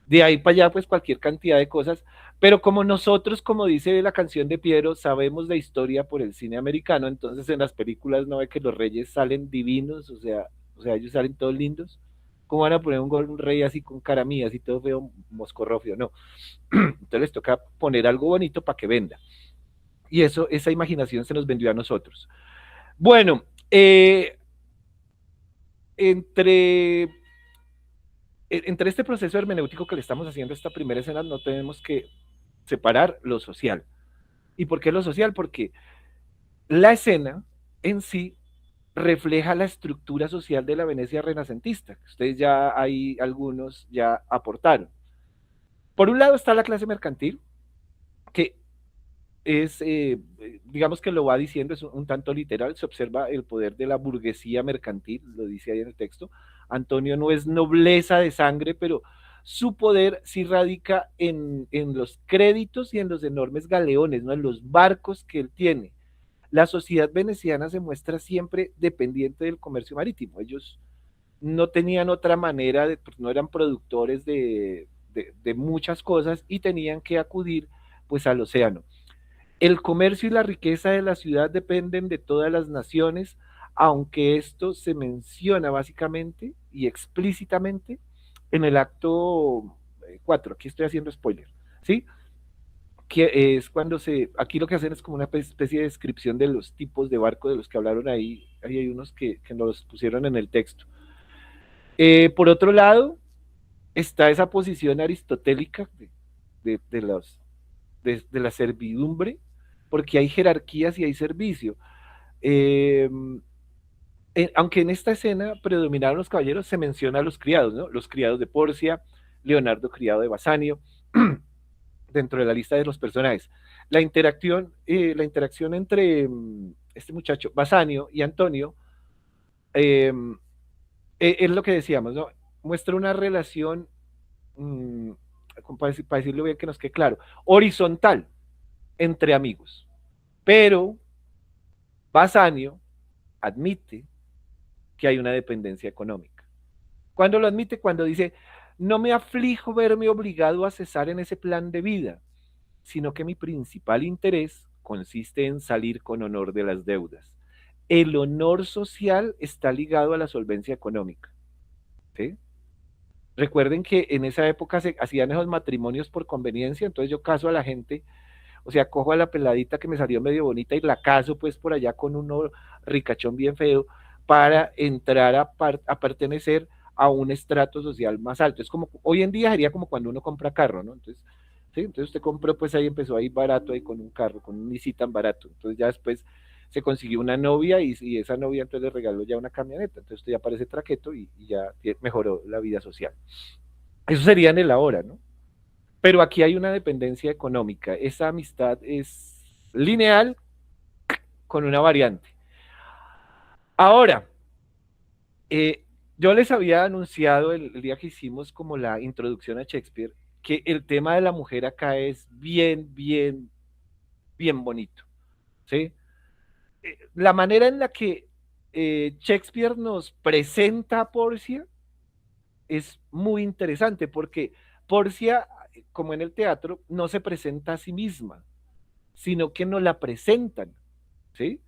De ahí para allá, pues cualquier cantidad de cosas, pero como nosotros, como dice la canción de Piero, sabemos de historia por el cine americano, entonces en las películas no ve que los reyes salen divinos, o sea ellos salen todos lindos. ¿Cómo van a poner un rey así con cara mía, así todo feo, moscorrofio? No. Entonces les toca poner algo bonito para que venda. Y esa imaginación se nos vendió a nosotros. Bueno, entre este proceso hermenéutico que le estamos haciendo a esta primera escena, no tenemos que separar lo social. ¿Y por qué lo social? Porque la escena en sí refleja la estructura social de la Venecia renacentista, que ustedes ya hay algunos ya aportaron. Por un lado está la clase mercantil, que es, digamos que lo va diciendo, es un tanto literal, se observa el poder de la burguesía mercantil, lo dice ahí en el texto. Antonio no es nobleza de sangre, pero su poder sí radica en los créditos y en los enormes galeones, ¿no? En los barcos que él tiene. La sociedad veneciana se muestra siempre dependiente del comercio marítimo. Ellos no tenían otra manera, pues no eran productores de muchas cosas y tenían que acudir pues al océano. El comercio y la riqueza de la ciudad dependen de todas las naciones, aunque esto se menciona básicamente y explícitamente en el acto 4. Aquí estoy haciendo spoiler, ¿sí? Que es cuando aquí lo que hacen es como una especie de descripción de los tipos de barco de los que hablaron ahí hay unos que nos pusieron en el texto. Por otro lado, está esa posición aristotélica de la servidumbre, porque hay jerarquías y hay servicio. Aunque en esta escena predominaron los caballeros, se menciona a los criados, ¿no? Los criados de Porcia, Leonardo Criado de Basanio, dentro de la lista de los personajes. La interacción entre este muchacho, Basanio y Antonio, eh, es lo que decíamos, ¿no? Muestra una relación, mmm, para decirlo bien que nos quede claro, horizontal entre amigos. Pero Basanio admite que hay una dependencia económica. ¿Cuándo lo admite? Cuando dice, no me aflijo verme obligado a cesar en ese plan de vida, sino que mi principal interés consiste en salir con honor de las deudas. El honor social está ligado a la solvencia económica. ¿Sí? Recuerden que en esa época se hacían esos matrimonios por conveniencia, entonces yo caso a la gente, o sea, cojo a la peladita que me salió medio bonita y la caso pues por allá con uno ricachón bien feo para entrar a pertenecer a un estrato social más alto. Es como, hoy en día sería como cuando uno compra carro, ¿no? Entonces, ¿sí? Entonces usted compró, pues ahí empezó ahí barato, ahí con un carro, con un Nissan tan barato. Entonces ya después se consiguió una novia y esa novia entonces le regaló ya una camioneta. Entonces usted ya parece traqueto y ya mejoró la vida social. Eso sería en el ahora, ¿no? Pero aquí hay una dependencia económica. Esa amistad es lineal con una variante. Ahora, yo les había anunciado el día que hicimos como la introducción a Shakespeare que el tema de la mujer acá es bien, bien, bien bonito, ¿sí? La manera en la que Shakespeare nos presenta a Porcia es muy interesante porque Porcia, como en el teatro, no se presenta a sí misma, sino que nos la presentan, ¿sí?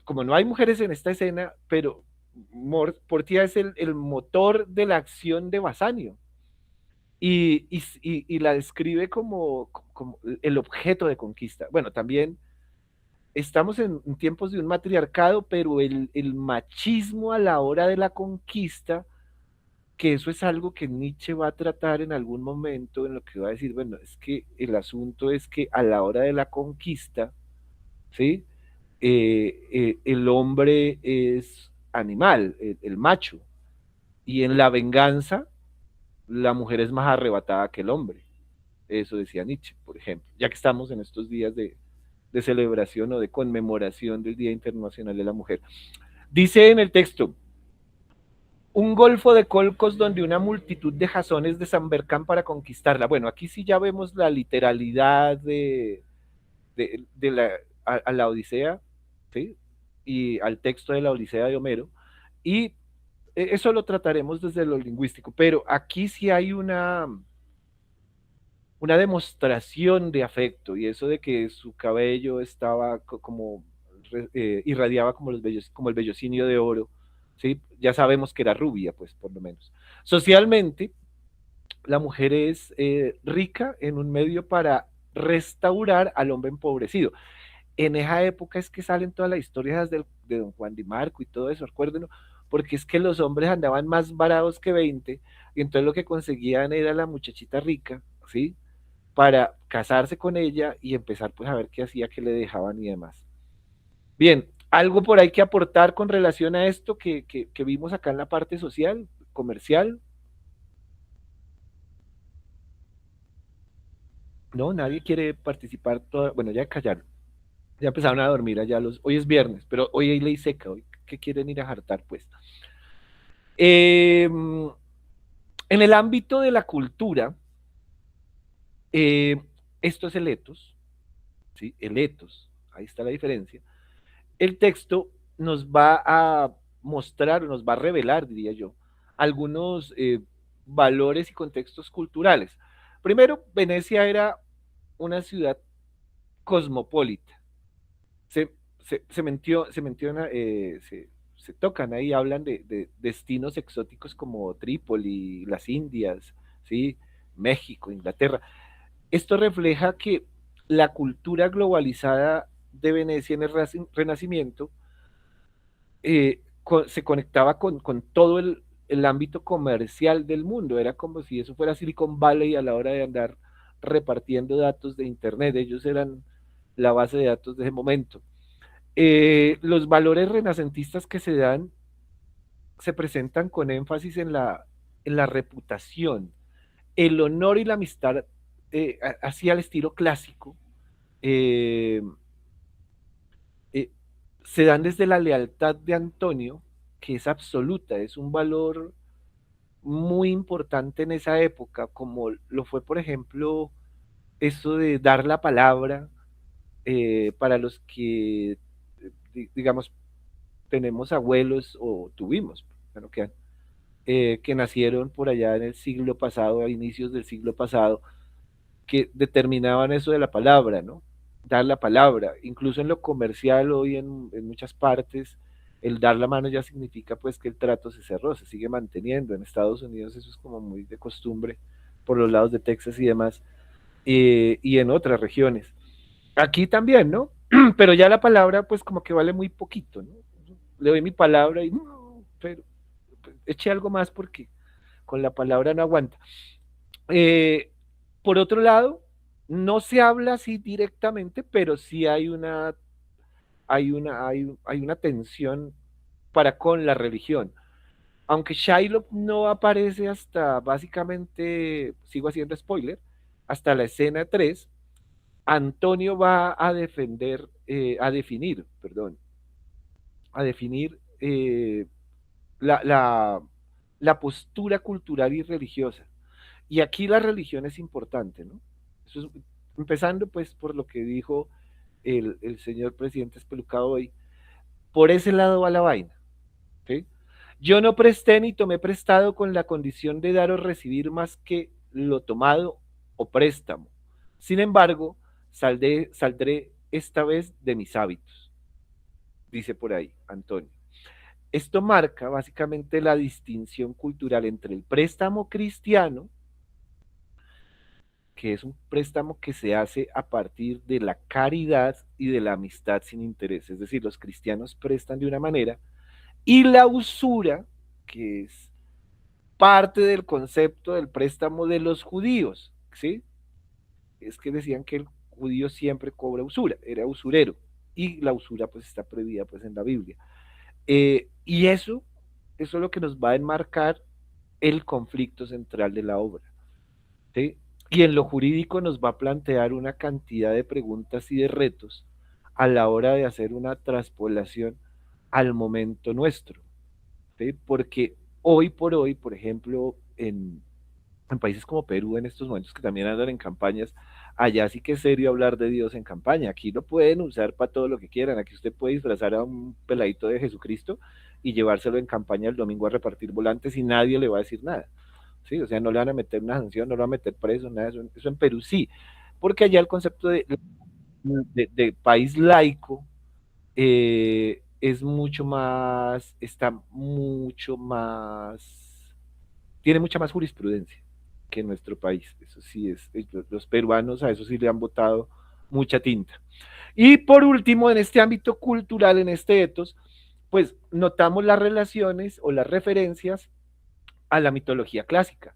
Como no hay mujeres en esta escena, pero Portia es el motor de la acción de Basanio y la describe como el objeto de conquista. Bueno, también estamos en tiempos de un matriarcado, pero el machismo a la hora de la conquista, que eso es algo que Nietzsche va a tratar en algún momento, en lo que va a decir, bueno, es que el asunto es que a la hora de la conquista, ¿sí? El hombre es animal, el macho, y en la venganza, la mujer es más arrebatada que el hombre. Eso decía Nietzsche, por ejemplo, ya que estamos en estos días de celebración o de conmemoración del Día Internacional de la Mujer. Dice en el texto, un golfo de colcos donde una multitud de jasones desembarcan para conquistarla. Bueno, aquí sí ya vemos la literalidad a la Odisea, ¿sí? Y al texto de la Odisea de Homero, y eso lo trataremos desde lo lingüístico, pero aquí sí hay una demostración de afecto, y eso de que su cabello estaba como irradiaba como el vellocinio de oro, ¿sí? Ya sabemos que era rubia, pues por lo menos. Socialmente, la mujer es rica en un medio para restaurar al hombre empobrecido. En esa época es que salen todas las historias de don Juan de Marco y todo eso, recuérdenlo, porque es que los hombres andaban más varados que 20, y entonces lo que conseguían era la muchachita rica, ¿sí? Para casarse con ella y empezar pues a ver qué hacía, qué le dejaban y demás. Bien, algo por ahí que aportar con relación a esto que vimos acá en la parte social, comercial. No, nadie quiere participar, bueno, ya callaron, ya empezaron a dormir allá hoy es viernes, pero hoy hay ley seca, hoy que quieren ir a jartar pues. En el ámbito de la cultura, esto es el etos, ¿sí? El etos, ahí está la diferencia. El texto nos va a mostrar, nos va a revelar, diría yo, algunos valores y contextos culturales. Primero, Venecia era una ciudad cosmopolita. Se tocan ahí, hablan de destinos exóticos como Trípoli, las Indias, ¿sí? México, Inglaterra. Esto refleja que la cultura globalizada de Venecia en el Renacimiento se conectaba con todo el ámbito comercial del mundo. Era como si eso fuera Silicon Valley a la hora de andar repartiendo datos de Internet. Ellos eran la base de datos de ese momento. Los valores renacentistas que se dan se presentan con énfasis en la la reputación, el honor y la amistad, así al estilo clásico, eh, se dan desde la lealtad de Antonio, que es absoluta, es un valor muy importante en esa época, como lo fue, por ejemplo, eso de dar la palabra para los que, digamos, tenemos abuelos o tuvimos, bueno, que nacieron por allá en el siglo pasado, a inicios del siglo pasado, que determinaban eso de la palabra, ¿no? Dar la palabra. Incluso en lo comercial hoy en muchas partes, el dar la mano ya significa pues que el trato se cerró, se sigue manteniendo. En Estados Unidos eso es como muy de costumbre por los lados de Texas y demás, y en otras regiones. Aquí también, ¿no? Pero ya la palabra pues como que vale muy poquito, ¿no? Le doy mi palabra y no, pero eche algo más porque con la palabra no aguanta. Eh, por otro lado, no se habla así directamente, pero sí hay una tensión para con la religión. Aunque Shylock no aparece hasta básicamente, sigo haciendo spoiler, hasta la escena 3, Antonio va a defender, a definir la, la, la postura cultural y religiosa. Y aquí la religión es importante, ¿no? Eso es, empezando pues por lo que dijo el señor presidente espelucado hoy, por ese lado va la vaina, ¿sí? Yo no presté ni tomé prestado con la condición de dar o recibir más que lo tomado o préstamo. Sin embargo, saldré esta vez de mis hábitos, dice por ahí Antonio. Esto marca básicamente la distinción cultural entre el préstamo cristiano, que es un préstamo que se hace a partir de la caridad y de la amistad sin interés. Es decir, los cristianos prestan de una manera y la usura, que es parte del concepto del préstamo de los judíos, ¿sí? Es que decían que el judío siempre cobra usura, era usurero, y la usura pues está prohibida pues en la Biblia. Y eso es lo que nos va a enmarcar el conflicto central de la obra, ¿sí? Y en lo jurídico nos va a plantear una cantidad de preguntas y de retos a la hora de hacer una traspolación al momento nuestro, ¿sí? Porque hoy por hoy, por ejemplo, en países como Perú en estos momentos que también andan en campañas, allá sí que es serio hablar de Dios en campaña, aquí lo pueden usar para todo lo que quieran, aquí usted puede disfrazar a un peladito de Jesucristo y llevárselo en campaña el domingo a repartir volantes y nadie le va a decir nada, ¿sí? O sea, no le van a meter una sanción, no lo van a meter preso, nada, eso en Perú sí, porque allá el concepto de país laico es mucho más, está mucho más, tiene mucha más jurisprudencia que en nuestro país. Eso sí es, los peruanos a eso sí le han botado mucha tinta. Y por último, en este ámbito cultural, en este ethos, pues notamos las relaciones o las referencias a la mitología clásica.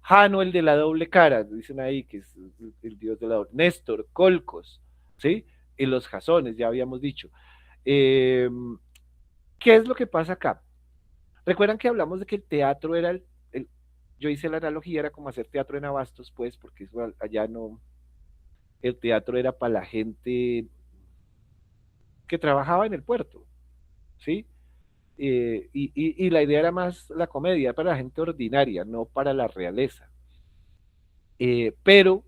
Jano, el de la doble cara, dicen ahí que es el dios de la doble. Néstor, Colcos, ¿sí? Y los jasones, ya habíamos dicho. ¿Qué es lo que pasa acá? Recuerdan que hablamos de que el teatro era yo hice la analogía, era como hacer teatro en Abastos, pues, porque eso allá no, el teatro era para la gente que trabajaba en el puerto, ¿sí? Y la idea era más la comedia, para la gente ordinaria, no para la realeza. Pero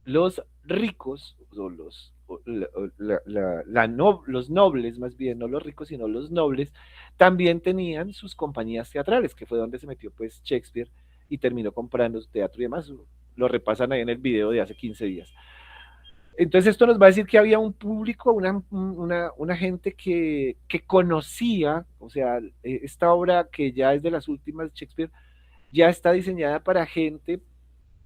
los ricos, o los nobles más bien, no los ricos, sino los nobles, también tenían sus compañías teatrales, que fue donde se metió pues Shakespeare y terminó comprando teatro y demás. Lo repasan ahí en el video de hace 15 días. Entonces esto nos va a decir que había un público, una gente que conocía, o sea, esta obra que ya es de las últimas de Shakespeare, ya está diseñada para gente,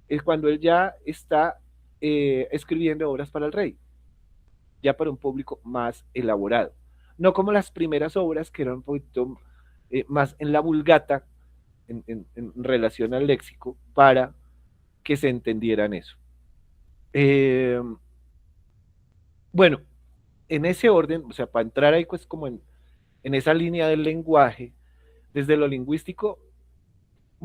es cuando él ya está escribiendo obras para el rey, ya para un público más elaborado. No como las primeras obras que eran un poquito más en la vulgata, en relación al léxico, para que se entendieran eso. Bueno, en ese orden, o sea, para entrar ahí pues como en esa línea del lenguaje, desde lo lingüístico,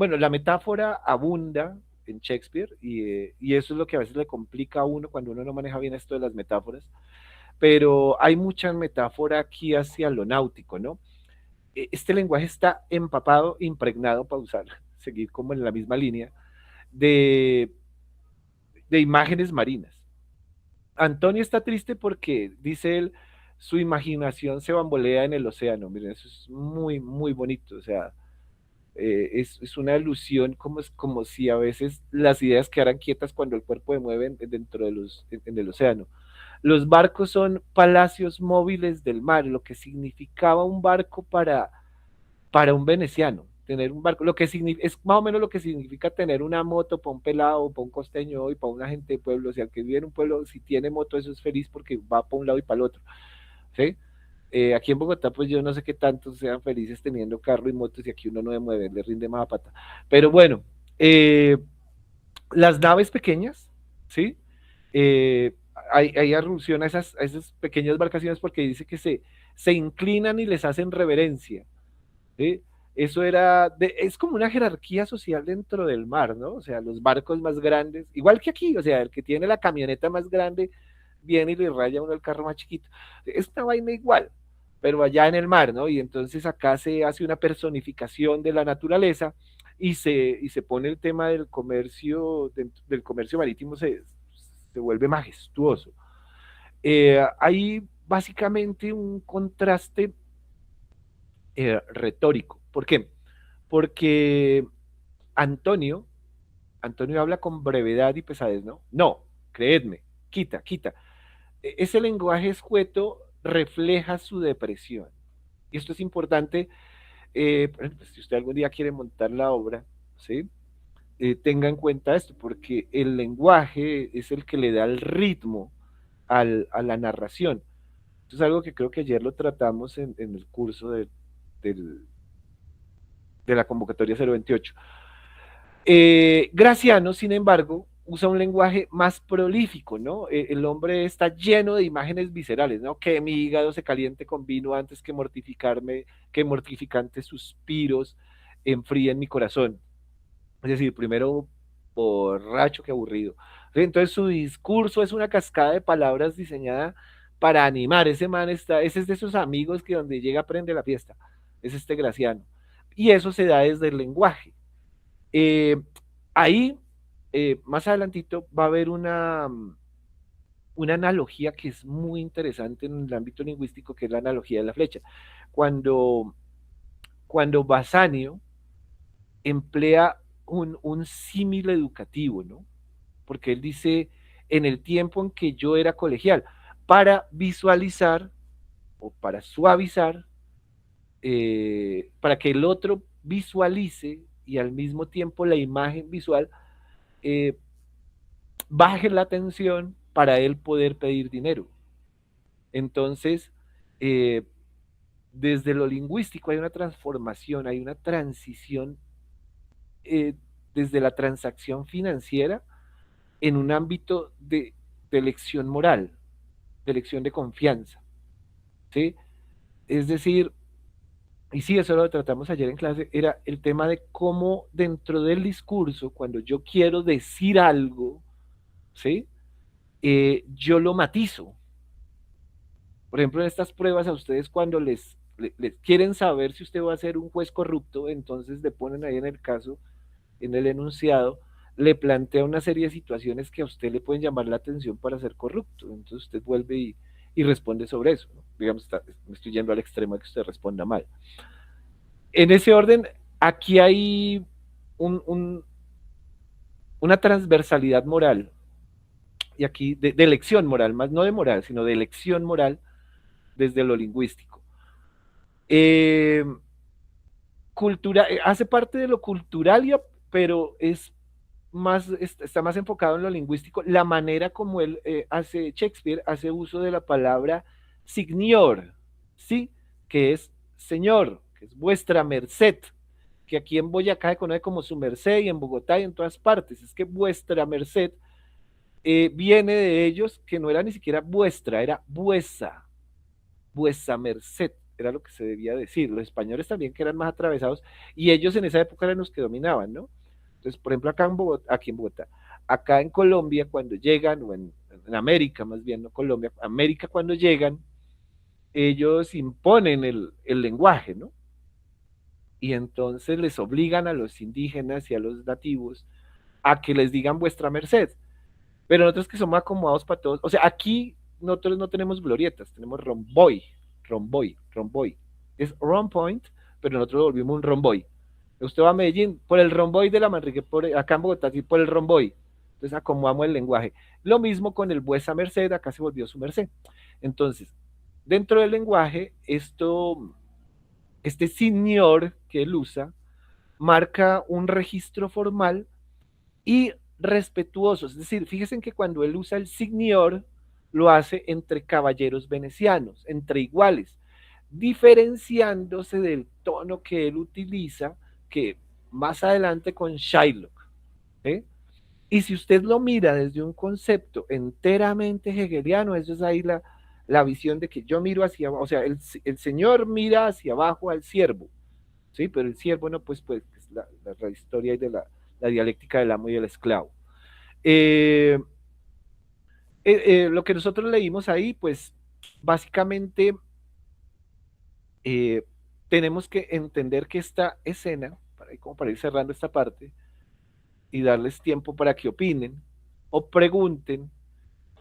bueno, la metáfora abunda en Shakespeare y eso es lo que a veces le complica a uno cuando uno no maneja bien esto de las metáforas, pero hay mucha metáfora aquí hacia lo náutico, ¿no? Este lenguaje está empapado, impregnado, para usar, seguir como en la misma línea, de, de imágenes marinas. Antonio está triste porque, dice él, su imaginación se bambolea en el océano. Miren, eso es muy, muy bonito. O sea, es una ilusión como si a veces las ideas quedaran quietas cuando el cuerpo se mueve dentro de en el océano. Los barcos son palacios móviles del mar, lo que significaba un barco para un veneciano. Tener un barco, lo que es más o menos lo que significa tener una moto para un pelado, para un costeño y para una gente de pueblo. O sea, el que vive en un pueblo, si tiene moto, eso es feliz porque va para un lado y para el otro. ¿Sí? Aquí en Bogotá, pues yo no sé qué tantos sean felices teniendo carro y motos y aquí uno no se mueve, le rinde más a pata. Pero bueno, las naves pequeñas, ¿sí? Hay alusión a esas pequeñas embarcaciones porque dice que se inclinan y les hacen reverencia, ¿sí? Eso es como una jerarquía social dentro del mar, ¿no? O sea, los barcos más grandes, igual que aquí, o sea, el que tiene la camioneta más grande viene y le raya uno el carro más chiquito. Es una vaina igual, pero allá en el mar, ¿no? Y entonces acá se hace una personificación de la naturaleza y se pone el tema del comercio marítimo, se vuelve majestuoso. Hay básicamente un contraste retórico. ¿Por qué? Porque Antonio, Antonio habla con brevedad y pesadez, ¿no? No, creedme, quita, quita. Ese lenguaje escueto refleja su depresión. Y esto es importante, si usted algún día quiere montar la obra, ¿sí? Tenga en cuenta esto, porque el lenguaje es el que le da el ritmo a la narración. Esto es algo que creo que ayer lo tratamos en el curso del, de la convocatoria 028. Graciano, sin embargo, usa un lenguaje más prolífico, ¿no? El hombre está lleno de imágenes viscerales, ¿no? Que mi hígado se caliente con vino antes que mortificarme, que mortificantes suspiros enfríen mi corazón. Es decir, primero borracho que aburrido. Entonces su discurso es una cascada de palabras diseñada para animar. Ese es de esos amigos que donde llega aprende la fiesta. Es este Graciano. Y eso se da desde el lenguaje. Eh, ahí, más adelantito, va a haber una analogía que es muy interesante en el ámbito lingüístico, que es la analogía de la flecha. Cuando, cuando Bassanio emplea un símil educativo, ¿no? Porque él dice, en el tiempo en que yo era colegial, para visualizar o para suavizar, para que el otro visualice y al mismo tiempo la imagen visual eh, baje la tensión para él poder pedir dinero. Entonces, eh, desde lo lingüístico hay una transformación, hay una transición eh, desde la transacción financiera en un ámbito de elección moral, de elección de confianza, ¿sí? Es decir, y sí, eso lo tratamos ayer en clase, era el tema de cómo dentro del discurso, cuando yo quiero decir algo, ¿sí? Yo lo matizo. Por ejemplo, en estas pruebas a ustedes cuando les quieren saber si usted va a ser un juez corrupto, entonces le ponen ahí en el caso, en el enunciado, le plantea una serie de situaciones que a usted le pueden llamar la atención para ser corrupto. Entonces usted vuelve y responde sobre eso, ¿no? Digamos, me estoy yendo al extremo de que usted responda mal. En ese orden, aquí hay una transversalidad moral, y aquí de elección moral, más no de moral, sino de elección moral desde lo lingüístico. Hace parte de lo cultural, pero está más enfocado en lo lingüístico, la manera como Shakespeare hace uso de la palabra signor, ¿sí? Que es señor, que es vuestra merced, que aquí en Boyacá se conoce como su merced y en Bogotá y en todas partes. Es que vuestra merced viene de ellos que no era ni siquiera vuestra, era vuesa merced. era lo que se debía decir. Los españoles también, que eran más atravesados, y ellos en esa época eran los que dominaban, ¿no? Entonces, por ejemplo, aquí en Bogotá, acá en Colombia, cuando llegan, o en América más bien, no Colombia, América cuando llegan, ellos imponen el lenguaje, ¿no? Y entonces les obligan a los indígenas y a los nativos a que les digan vuestra merced. Pero nosotros que somos acomodados para todos, o sea, aquí nosotros no tenemos glorietas, tenemos romboy, romboy, romboy. Es Ron Point, pero nosotros lo volvimos un romboy. Usted va a Medellín por el romboy de la Manrique, acá en Bogotá, sí, por el romboy. Entonces acomodamos el lenguaje. Lo mismo con el vuesa merced, acá se volvió su merced. Entonces, dentro del lenguaje, este señor que él usa marca un registro formal y respetuoso. Es decir, fíjense que cuando él usa el señor, lo hace entre caballeros venecianos, entre iguales, diferenciándose del tono que él utiliza, que más adelante con Shylock. ¿eh? Y si usted lo mira desde un concepto enteramente hegeliano, eso es ahí la visión de que yo miro hacia abajo, o sea, el señor mira hacia abajo al siervo, ¿sí? Pero el siervo no, pues es la historia de la dialéctica del amo y del esclavo. Lo que nosotros leímos ahí, pues básicamente tenemos que entender que esta escena, como para ir cerrando esta parte y darles tiempo para que opinen o pregunten,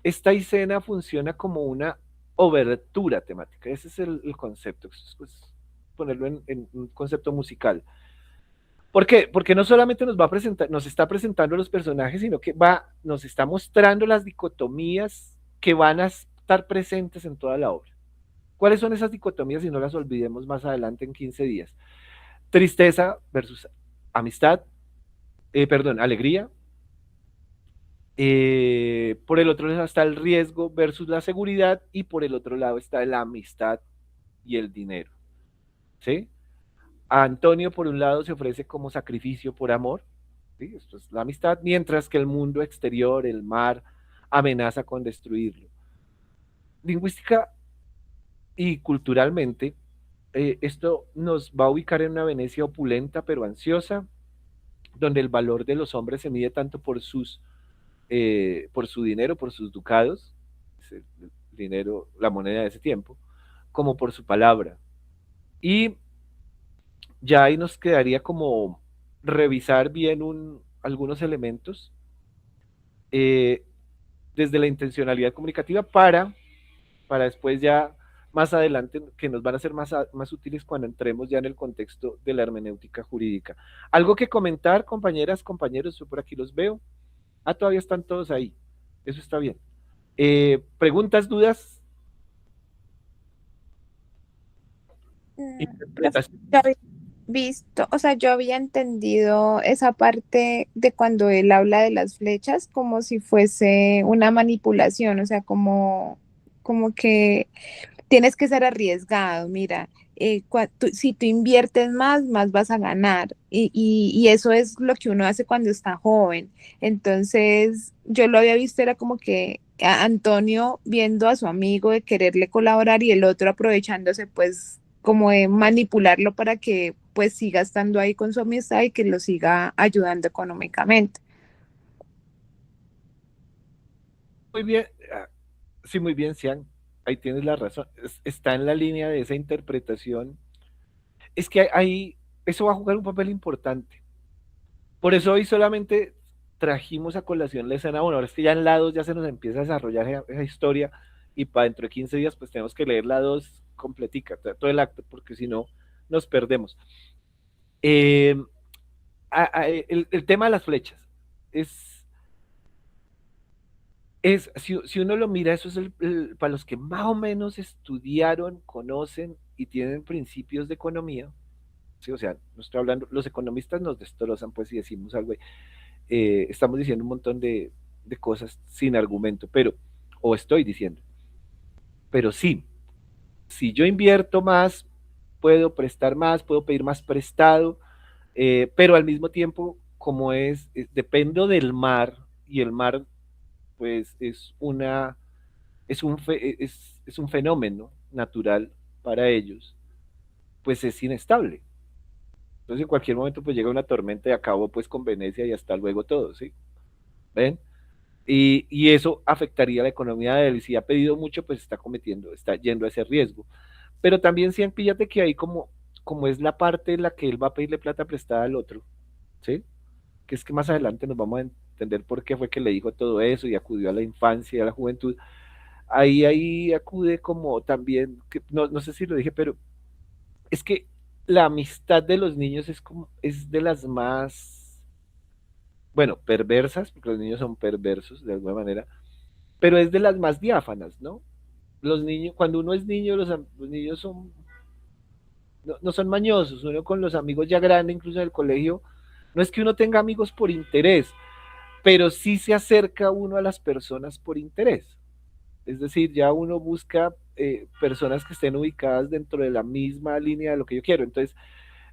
esta escena funciona como una obertura temática. Ese es el concepto, pues, ponerlo en un concepto musical. ¿Por qué? Porque no solamente nos está presentando los personajes, sino que nos está mostrando las dicotomías que van a estar presentes en toda la obra. ¿Cuáles son esas dicotomías? Y no las olvidemos más adelante en 15 días. Tristeza versus amistad, alegría. Por el otro lado está el riesgo versus la seguridad, y por el otro lado está la amistad y el dinero. ¿Sí? A Antonio, por un lado, se ofrece como sacrificio por amor, ¿sí? Esto es la amistad, mientras que el mundo exterior, el mar, amenaza con destruirlo. Lingüística y culturalmente, esto nos va a ubicar en una Venecia opulenta pero ansiosa, donde el valor de los hombres se mide tanto por su dinero, por sus ducados, el dinero, la moneda de ese tiempo, como por su palabra. Y ya ahí nos quedaría como revisar bien algunos elementos desde la intencionalidad comunicativa para después ya más adelante, que nos van a ser más útiles cuando entremos ya en el contexto de la hermenéutica jurídica. ¿Algo que comentar, compañeras, compañeros? Yo por aquí los veo. Todavía están todos ahí. Eso está bien. ¿Preguntas, dudas? Interpretación. Yo había visto, o sea, yo había entendido esa parte de cuando él habla de las flechas como si fuese una manipulación, o sea, como que tienes que ser arriesgado, mira, si tú inviertes más vas a ganar. Y eso es lo que uno hace cuando está joven. Entonces, yo lo había visto, era como que a Antonio viendo a su amigo de quererle colaborar y el otro aprovechándose, pues, como de manipularlo para que pues siga estando ahí con su amistad y que lo siga ayudando económicamente. Muy bien, sí, muy bien, Cian. Ahí tienes la razón. Está en la línea de esa interpretación. Es que eso va a jugar un papel importante. Por eso hoy solamente trajimos a colación la escena. Bueno, ahora es que ya en la 2 ya se nos empieza a desarrollar esa historia, y para dentro de 15 días pues tenemos que leer la 2 completica, todo el acto, porque si no nos perdemos. El tema de las flechas si uno lo mira, eso es para los que más o menos estudiaron, conocen y tienen principios de economía. Sí, o sea, no estoy hablando, los economistas nos destrozan pues si decimos algo, estamos diciendo un montón de cosas sin argumento, o estoy diciendo, pero sí, si yo invierto más, puedo prestar más, puedo pedir más prestado, pero al mismo tiempo, como dependo del mar, y el mar pues es un fenómeno natural para ellos, pues es inestable. Entonces en cualquier momento pues llega una tormenta y acabó pues con Venecia y hasta luego todo, ¿sí? ¿Ven? Y eso afectaría la economía de él, y si ha pedido mucho, pues está yendo a ese riesgo. Pero también sí, píllate que ahí como es la parte en la que él va a pedirle plata prestada al otro, ¿sí? Que es que más adelante nos vamos a entender por qué fue que le dijo todo eso y acudió a la infancia y a la juventud. Ahí acude como también, no sé si lo dije, pero es que la amistad de los niños es de las más, bueno, perversas, porque los niños son perversos de alguna manera, pero es de las más diáfanas, ¿no? Los niños, cuando uno es niño, los niños no son mañosos, uno con los amigos ya grandes, incluso en el colegio, no es que uno tenga amigos por interés, pero sí se acerca uno a las personas por interés. Es decir, ya uno busca personas que estén ubicadas dentro de la misma línea de lo que yo quiero. Entonces,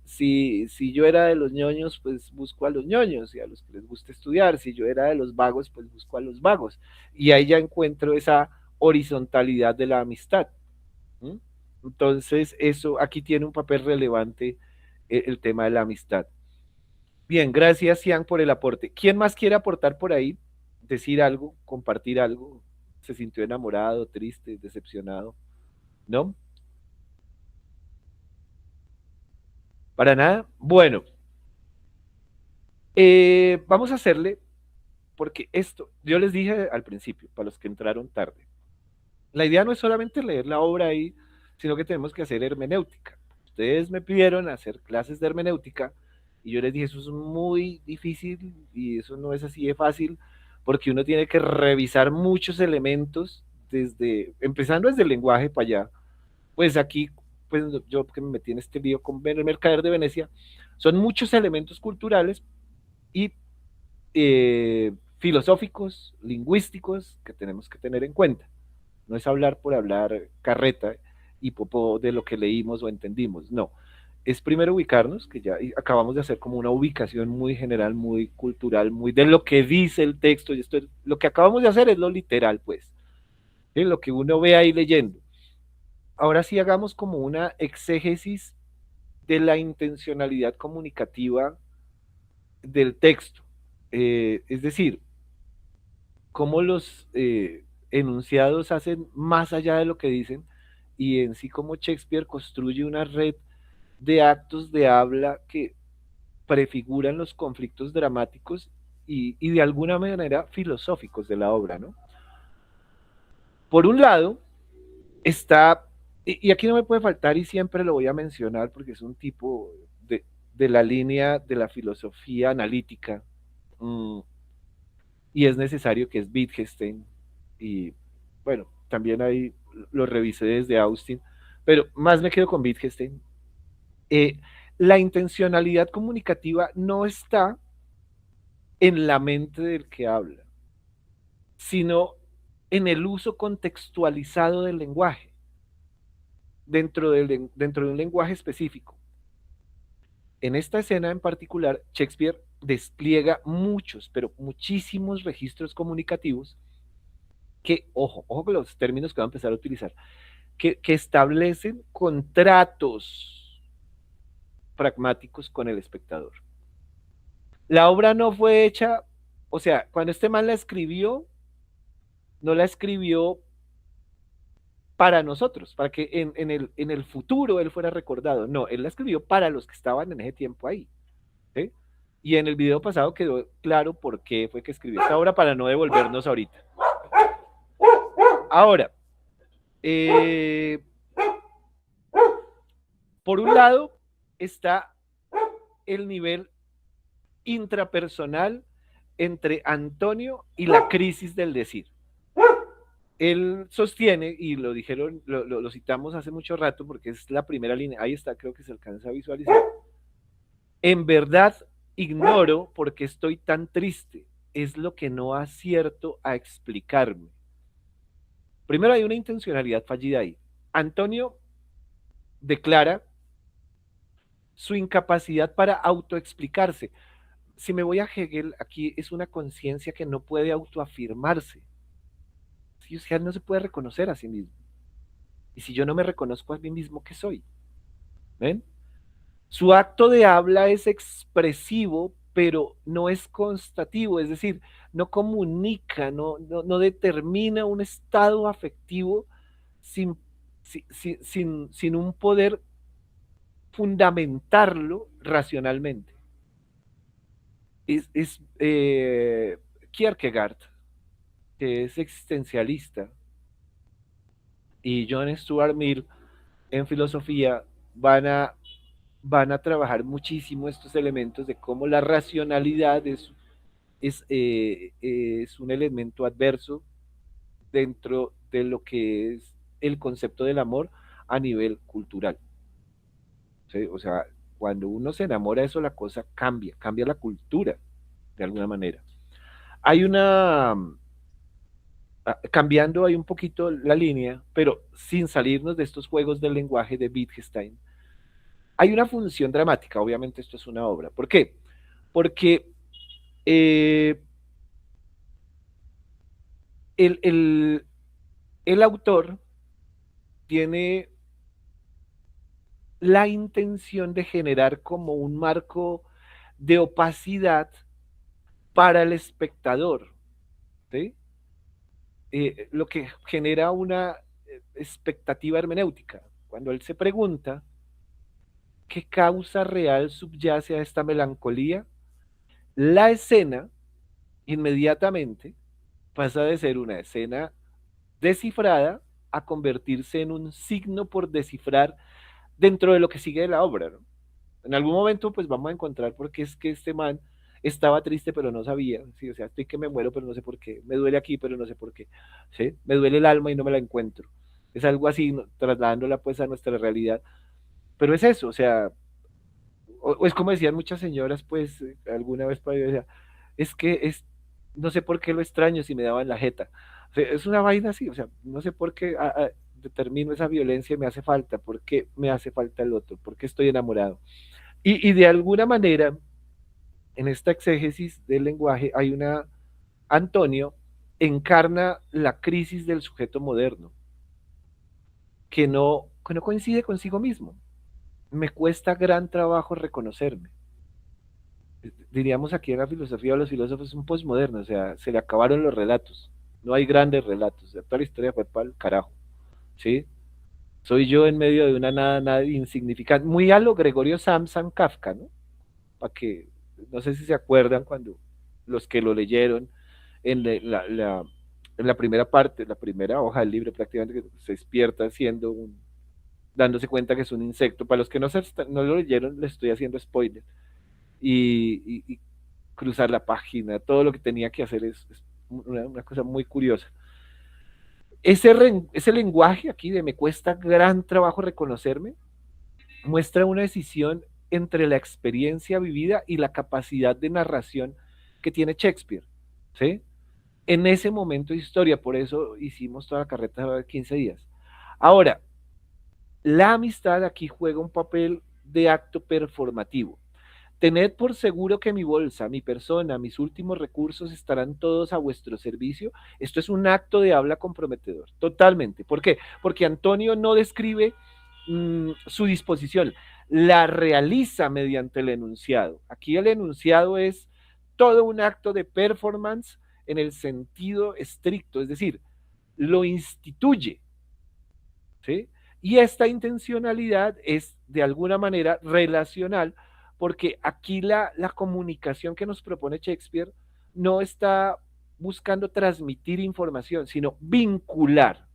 si yo era de los ñoños, pues busco a los ñoños y a los que les gusta estudiar. Si yo era de los vagos, pues busco a los vagos. Y ahí ya encuentro esa horizontalidad de la amistad. ¿Mm? Entonces, eso aquí tiene un papel relevante el tema de la amistad. Bien, gracias, Ian, por el aporte. ¿Quién más quiere aportar por ahí? Decir algo, compartir algo. ¿Se sintió enamorado, triste, decepcionado? ¿No? Para nada. Bueno, vamos a hacerle, porque esto, yo les dije al principio, para los que entraron tarde, la idea no es solamente leer la obra ahí, sino que tenemos que hacer hermenéutica. Ustedes me pidieron hacer clases de hermenéutica y yo les dije, eso es muy difícil y eso no es así de fácil, porque uno tiene que revisar muchos elementos empezando desde el lenguaje para allá. Pues aquí, pues yo que me metí en este lío con el Mercader de Venecia, son muchos elementos culturales y filosóficos, lingüísticos, que tenemos que tener en cuenta. No es hablar por hablar carreta y popó de lo que leímos o entendimos, no. Es primero ubicarnos, que ya acabamos de hacer como una ubicación muy general, muy cultural, muy de lo que dice el texto, y lo que acabamos de hacer es lo literal, pues, ¿sí? Lo que uno ve ahí leyendo. Ahora sí hagamos como una exégesis de la intencionalidad comunicativa del texto. Es decir, cómo los enunciados hacen más allá de lo que dicen, y en sí cómo Shakespeare construye una red de actos de habla que prefiguran los conflictos dramáticos y de alguna manera filosóficos de la obra, ¿no? Por un lado, está, y aquí no me puede faltar y siempre lo voy a mencionar porque es un tipo de la línea de la filosofía analítica, y es necesario, que es Wittgenstein, y bueno, también ahí lo revisé desde Austin, pero más me quedo con Wittgenstein. La intencionalidad comunicativa no está en la mente del que habla, sino en el uso contextualizado del lenguaje, dentro de un lenguaje específico. En esta escena en particular, Shakespeare despliega muchos, pero muchísimos registros comunicativos que, ojo con los términos que va a empezar a utilizar, que establecen contratos pragmáticos con el espectador. La obra no fue hecha, o sea, cuando este man la escribió, no la escribió para nosotros, para que en el futuro él fuera recordado. No, él la escribió para los que estaban en ese tiempo ahí. ¿Sí? Y en el video pasado quedó claro por qué fue que escribió esta obra, para no devolvernos ahorita. Ahora, por un lado está el nivel intrapersonal entre Antonio y la crisis del decir. Él sostiene, y lo dijeron, lo citamos hace mucho rato porque es la primera línea, ahí está, creo que se alcanza a visualizar. En verdad ignoro por qué estoy tan triste, es lo que no acierto a explicarme. Primero hay una intencionalidad fallida ahí. Antonio declara su incapacidad para autoexplicarse. Si me voy a Hegel, aquí es una conciencia que no puede autoafirmarse. O sea, no se puede reconocer a sí mismo. Y si yo no me reconozco a mí mismo, ¿qué soy? ¿ven? Su acto de habla es expresivo, pero no es constativo, es decir, no comunica, no determina un estado afectivo sin, sin un poder fundamentarlo racionalmente. Kierkegaard, que es existencialista, y John Stuart Mill en filosofía van a trabajar muchísimo estos elementos de cómo la racionalidad es un elemento adverso dentro de lo que es el concepto del amor a nivel cultural. ¿Sí? O sea, cuando uno se enamora de eso, la cosa cambia, cambia la cultura de alguna manera. Hay una, cambiando ahí un poquito la línea, pero sin salirnos de estos juegos del lenguaje de Wittgenstein, hay una función dramática, obviamente esto es una obra. ¿Por qué? Porque eh, el, el, el autor tiene la intención de generar como un marco de opacidad para el espectador, ¿sí? Lo que genera una expectativa hermenéutica. Cuando él se pregunta qué causa real subyace a esta melancolía, la escena inmediatamente pasa de ser una escena descifrada a convertirse en un signo por descifrar dentro de lo que sigue de la obra, ¿no? En algún momento pues vamos a encontrar por qué es que este man estaba triste pero no sabía, ¿sí? O sea, estoy que me muero pero no sé por qué, me duele aquí pero no sé por qué, ¿sí? Me duele el alma y no me la encuentro. Es algo así, ¿no? Trasladándola pues a nuestra realidad. Pero es eso, o sea, o es como decían muchas señoras pues alguna vez para decía, es que es, no sé por qué lo extraño si me daban la jeta. O sea, es una vaina así, o sea, no sé por qué determino esa violencia y me hace falta, por qué me hace falta el otro, por qué estoy enamorado. Y de alguna manera, en esta exégesis del lenguaje, hay una, Antonio encarna la crisis del sujeto moderno, que no coincide consigo mismo. Me cuesta gran trabajo reconocerme. Diríamos aquí en la filosofía de los filósofos, es un postmoderno, o sea, se le acabaron los relatos, no hay grandes relatos, o sea, toda la historia fue para el carajo, ¿sí? Soy yo en medio de una nada, nada insignificante, muy a lo Gregorio Samsa Kafka, ¿no? Para que, no sé si se acuerdan cuando los que lo leyeron en en la primera parte, la primera hoja del libro prácticamente que se despierta siendo dándose cuenta que es un insecto. Para los que no lo leyeron, les estoy haciendo spoiler. Y cruzar la página, todo lo que tenía que hacer es una cosa muy curiosa. Ese lenguaje aquí de me cuesta gran trabajo reconocerme, muestra una decisión entre la experiencia vivida y la capacidad de narración que tiene Shakespeare, ¿sí? En ese momento de historia, por eso hicimos toda la carreta de 15 días. Ahora, la amistad aquí juega un papel de acto performativo. Tened por seguro que mi bolsa, mi persona, mis últimos recursos estarán todos a vuestro servicio. Esto es un acto de habla comprometedor, totalmente. ¿Por qué? Porque Antonio no describe su disposición, la realiza mediante el enunciado. Aquí el enunciado es todo un acto de performance en el sentido estricto, es decir, lo instituye, ¿sí? Y esta intencionalidad es de alguna manera relacional, porque aquí la comunicación que nos propone Shakespeare no está buscando transmitir información, sino vincular.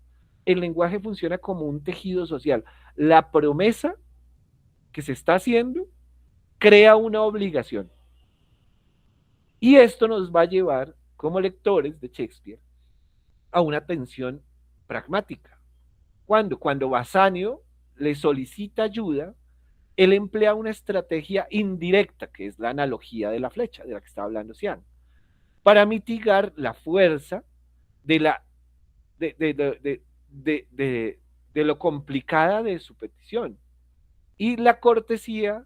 El lenguaje funciona como un tejido social. La promesa que se está haciendo crea una obligación. Y esto nos va a llevar, como lectores de Shakespeare, a una tensión pragmática. Cuando Basanio le solicita ayuda, él emplea una estrategia indirecta, que es la analogía de la flecha, de la que estaba hablando Cian, para mitigar la fuerza de, la, de lo complicada de su petición. Y la cortesía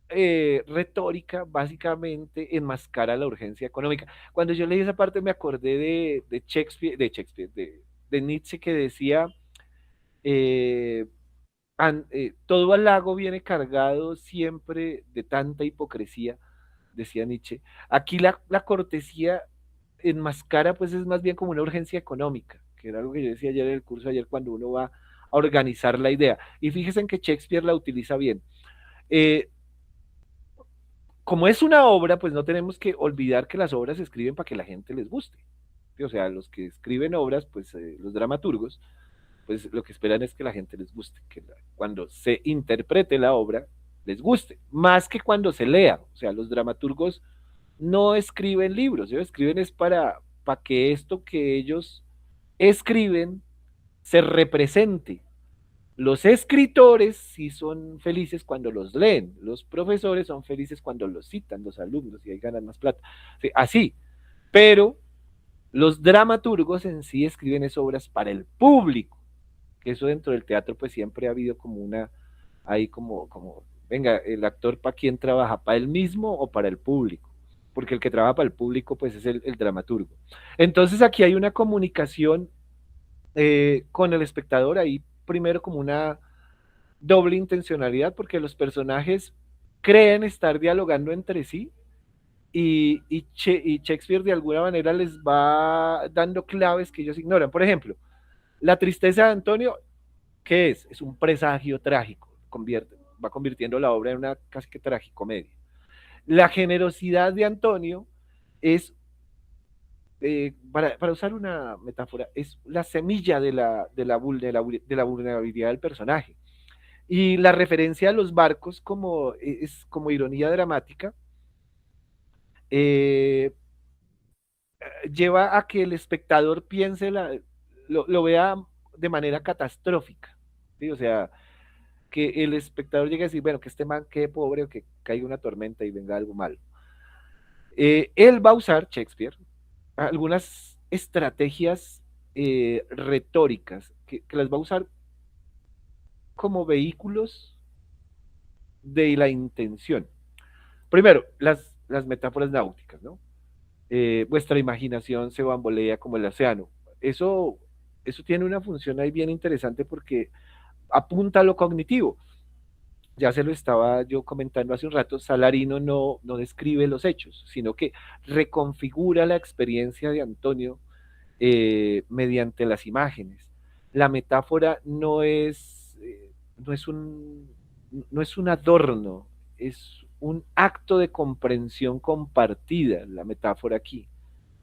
retórica básicamente enmascara la urgencia económica. Cuando yo leí esa parte me acordé de Nietzsche que decía, eh, todo halago viene cargado siempre de tanta hipocresía, decía Nietzsche. Aquí la cortesía enmascara, pues es más bien como una urgencia económica, que era algo que yo decía ayer en el curso, ayer cuando uno va a organizar la idea. Y fíjense en que Shakespeare la utiliza bien. Eh, como es una obra, pues no tenemos que olvidar que las obras se escriben para que la gente les guste. O sea, los que escriben obras, pues los dramaturgos, pues lo que esperan es que la gente les guste, que cuando se interprete la obra les guste, más que cuando se lea. O sea, los dramaturgos no escriben libros, ellos escriben es para que esto que ellos escriben se represente. Los escritores sí son felices cuando los leen, los profesores son felices cuando los citan, los alumnos, y ahí ganan más plata. Sí, así, pero los dramaturgos en sí escriben es obras para el público, que eso dentro del teatro pues siempre ha habido como una, ahí venga, el actor para quién trabaja, para él mismo o para el público, porque el que trabaja para el público pues es el dramaturgo. Entonces aquí hay una comunicación con el espectador ahí primero como una doble intencionalidad, porque los personajes creen estar dialogando entre sí y Shakespeare de alguna manera les va dando claves que ellos ignoran. Por ejemplo, la tristeza de Antonio, ¿qué es? Es un presagio trágico, va convirtiendo la obra en una casi que tragicomedia. La generosidad de Antonio es, para usar una metáfora, es la semilla de la vulnerabilidad del personaje. Y la referencia a los barcos es como ironía dramática, eh, lleva a que el espectador piense, lo vea de manera catastrófica, ¿sí? O sea, que el espectador llegue a decir, bueno, que este man quede pobre o que caiga una tormenta y venga algo malo. Él va a usar, Shakespeare, algunas estrategias retóricas que las va a usar como vehículos de la intención. Primero, las metáforas náuticas, ¿no? Vuestra imaginación se bambolea como el océano. Eso tiene una función ahí bien interesante porque apunta a lo cognitivo. Ya se lo estaba yo comentando hace un rato, Salarino no describe los hechos, sino que reconfigura la experiencia de Antonio mediante las imágenes. La metáfora no es un adorno, es un acto de comprensión compartida, la metáfora aquí.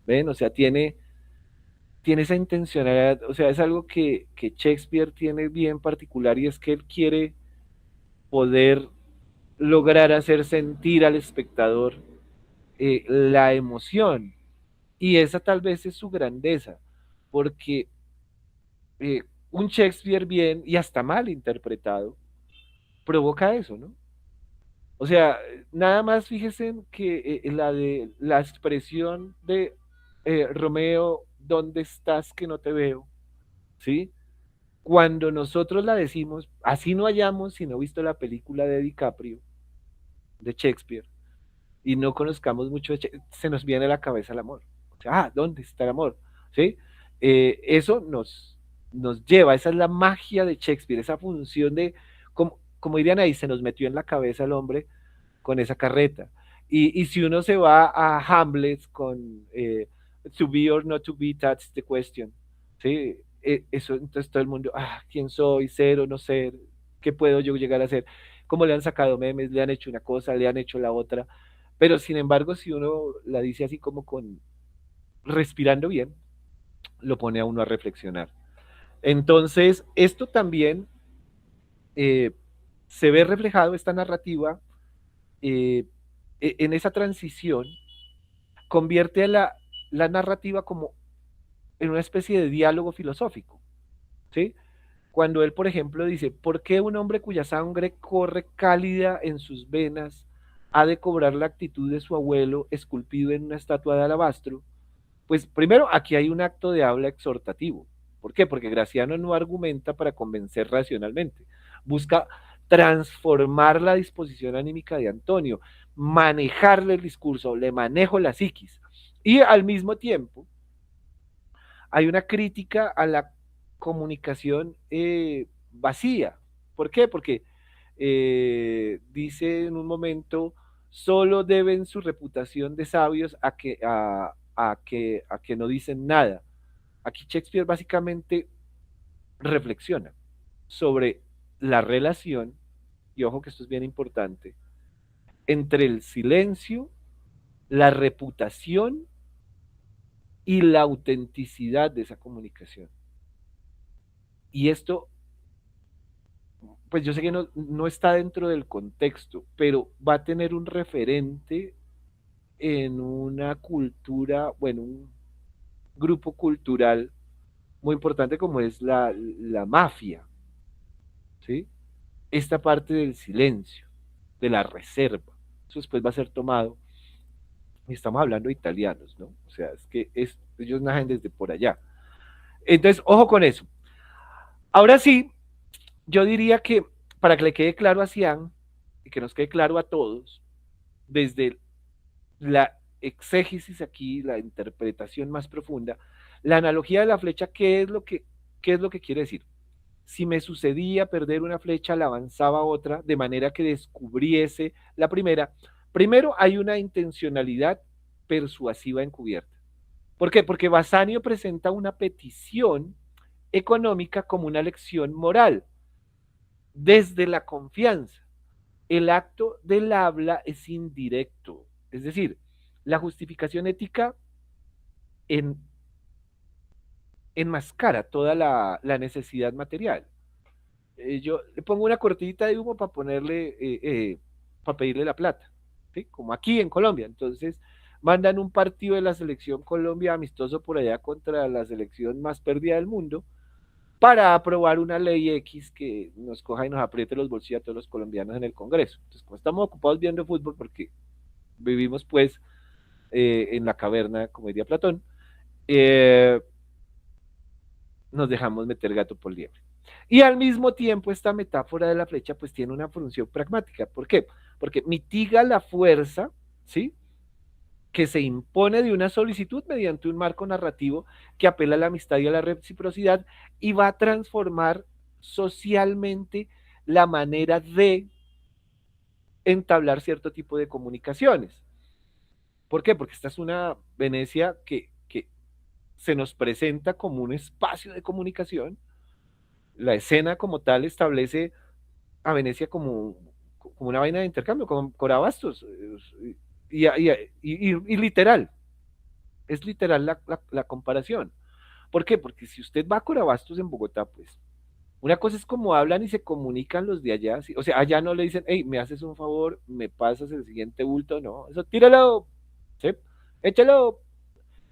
¿Ven? O sea, tiene esa intencionalidad, o sea, es algo que Shakespeare tiene bien particular y es que él quiere poder lograr hacer sentir al espectador la emoción. Y esa tal vez es su grandeza, porque un Shakespeare bien y hasta mal interpretado provoca eso, ¿no? O sea, nada más fíjense en que la expresión de Romeo, ¿dónde estás que no te veo? ¿Sí? Cuando nosotros la decimos, así no hayamos sino visto la película de DiCaprio, de Shakespeare, y no conozcamos mucho, se nos viene a la cabeza el amor. O sea, ¿dónde está el amor? ¿Sí? Eso nos lleva, esa es la magia de Shakespeare, esa función de, como dirían ahí, se nos metió en la cabeza el hombre con esa carreta. Y si uno se va a Hamlet con to be or not to be, that's the question. ¿Sí? Eso, entonces todo el mundo, ¿quién soy? ¿Ser o no ser? ¿Qué puedo yo llegar a ser? ¿Cómo le han sacado memes? ¿Le han hecho una cosa? ¿Le han hecho la otra? Pero sin embargo, si uno la dice así como respirando bien, lo pone a uno a reflexionar. Entonces, esto también se ve reflejado, esta narrativa, en esa transición, convierte a la narrativa como en una especie de diálogo filosófico, ¿sí? Cuando él, por ejemplo, dice, ¿por qué un hombre cuya sangre corre cálida en sus venas ha de cobrar la actitud de su abuelo esculpido en una estatua de alabastro? Pues primero, aquí hay un acto de habla exhortativo. ¿Por qué? Porque Graciano no argumenta para convencer racionalmente. Busca transformar la disposición anímica de Antonio, manejarle el discurso, le manejo la psiquis. Y al mismo tiempo, hay una crítica a la comunicación vacía, ¿Por qué? Porque dice en un momento, solo deben su reputación de sabios a que no dicen nada. Aquí Shakespeare básicamente reflexiona sobre la relación, y ojo que esto es bien importante, entre el silencio, la reputación y la autenticidad de esa comunicación. Y esto, pues yo sé que no está dentro del contexto, pero va a tener un referente en una cultura, bueno, un grupo cultural muy importante como es la mafia, ¿sí? Esta parte del silencio, de la reserva, eso después va a ser tomado, y estamos hablando de italianos, ¿no? O sea, es que ellos nacen desde por allá. Entonces, ojo con eso. Ahora sí, yo diría que para que le quede claro a Cian y que nos quede claro a todos, desde la exégesis aquí, la interpretación más profunda, la analogía de la flecha, qué es lo que quiere decir? Si me sucedía perder una flecha, la avanzaba otra, de manera que descubriese la primera. Primero, hay una intencionalidad persuasiva encubierta. ¿Por qué? Porque Bassanio presenta una petición económica como una lección moral, desde la confianza. El acto del habla es indirecto, es decir, la justificación ética en, enmascara toda la necesidad material. Yo le pongo una cortita de humo para para pedirle la plata, ¿sí? Como aquí en Colombia. Entonces, mandan un partido de la selección Colombia amistoso por allá contra la selección más perdida del mundo para aprobar una ley X que nos coja y nos apriete los bolsillos a todos los colombianos en el Congreso. Entonces, como estamos ocupados viendo fútbol, porque vivimos pues en la caverna, como diría Platón, eh, nos dejamos meter gato por liebre. Y al mismo tiempo, esta metáfora de la flecha pues tiene una función pragmática. ¿Por qué? Porque mitiga la fuerza, ¿sí?, que se impone de una solicitud mediante un marco narrativo que apela a la amistad y a la reciprocidad y va a transformar socialmente la manera de entablar cierto tipo de comunicaciones. ¿Por qué? Porque esta es una Venecia que se nos presenta como un espacio de comunicación. La escena como tal establece a Venecia como una vaina de intercambio, como Corabastos, y literal, es literal la comparación. ¿Por qué? Porque si usted va a Corabastos en Bogotá, pues, una cosa es como hablan y se comunican los de allá, ¿sí? O sea, allá no le dicen, hey, me haces un favor, me pasas el siguiente bulto, no, eso tíralo, ¿sí? Échalo.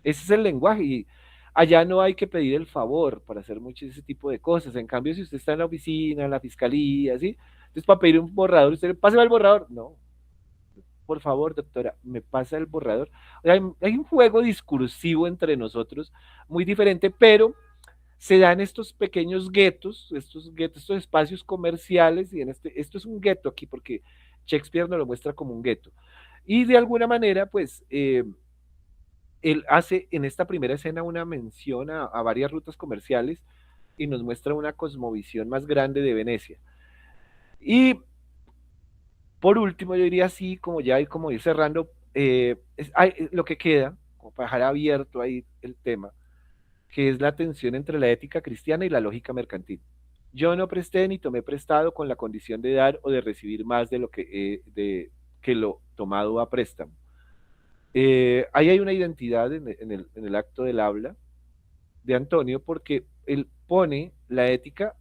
Ese es el lenguaje y allá no hay que pedir el favor para hacer mucho ese tipo de cosas. En cambio, si usted está en la oficina, en la fiscalía, ¿sí? Entonces, para pedir un borrador, usted le pasa el borrador. No, por favor, doctora, me pasa el borrador. O sea, hay un juego discursivo entre nosotros muy diferente, pero se dan estos pequeños guetos, estos espacios comerciales, y esto es un gueto aquí, porque Shakespeare nos lo muestra como un gueto. Y de alguna manera, pues, él hace en esta primera escena una mención a varias rutas comerciales y nos muestra una cosmovisión más grande de Venecia. Y por último, yo diría así, como ya como ir cerrando, lo que queda, como para dejar abierto ahí el tema, que es la tensión entre la ética cristiana y la lógica mercantil. Yo no presté ni tomé prestado con la condición de dar o de recibir más de lo que lo tomado a préstamo. Ahí hay una identidad en el acto del habla de Antonio, porque él pone la ética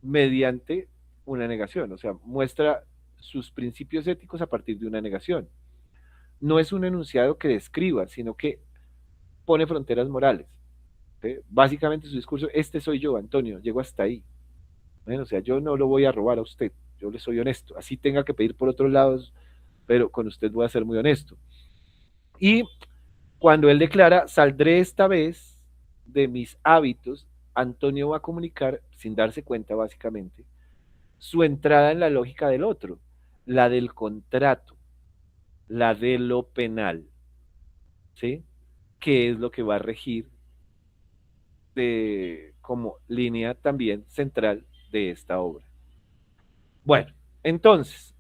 mediante una negación, o sea, muestra sus principios éticos a partir de una negación. No es un enunciado que describa, sino que pone fronteras morales. ¿Sí? Básicamente su discurso, este soy yo, Antonio, llego hasta ahí. Bueno, o sea, yo no lo voy a robar a usted, yo le soy honesto, así tenga que pedir por otros lados, pero con usted voy a ser muy honesto. Y cuando él declara, saldré esta vez de mis hábitos, Antonio va a comunicar, sin darse cuenta básicamente, su entrada en la lógica del otro, la del contrato, la de lo penal, ¿sí? Que es lo que va a regir como línea también central de esta obra. Bueno, entonces,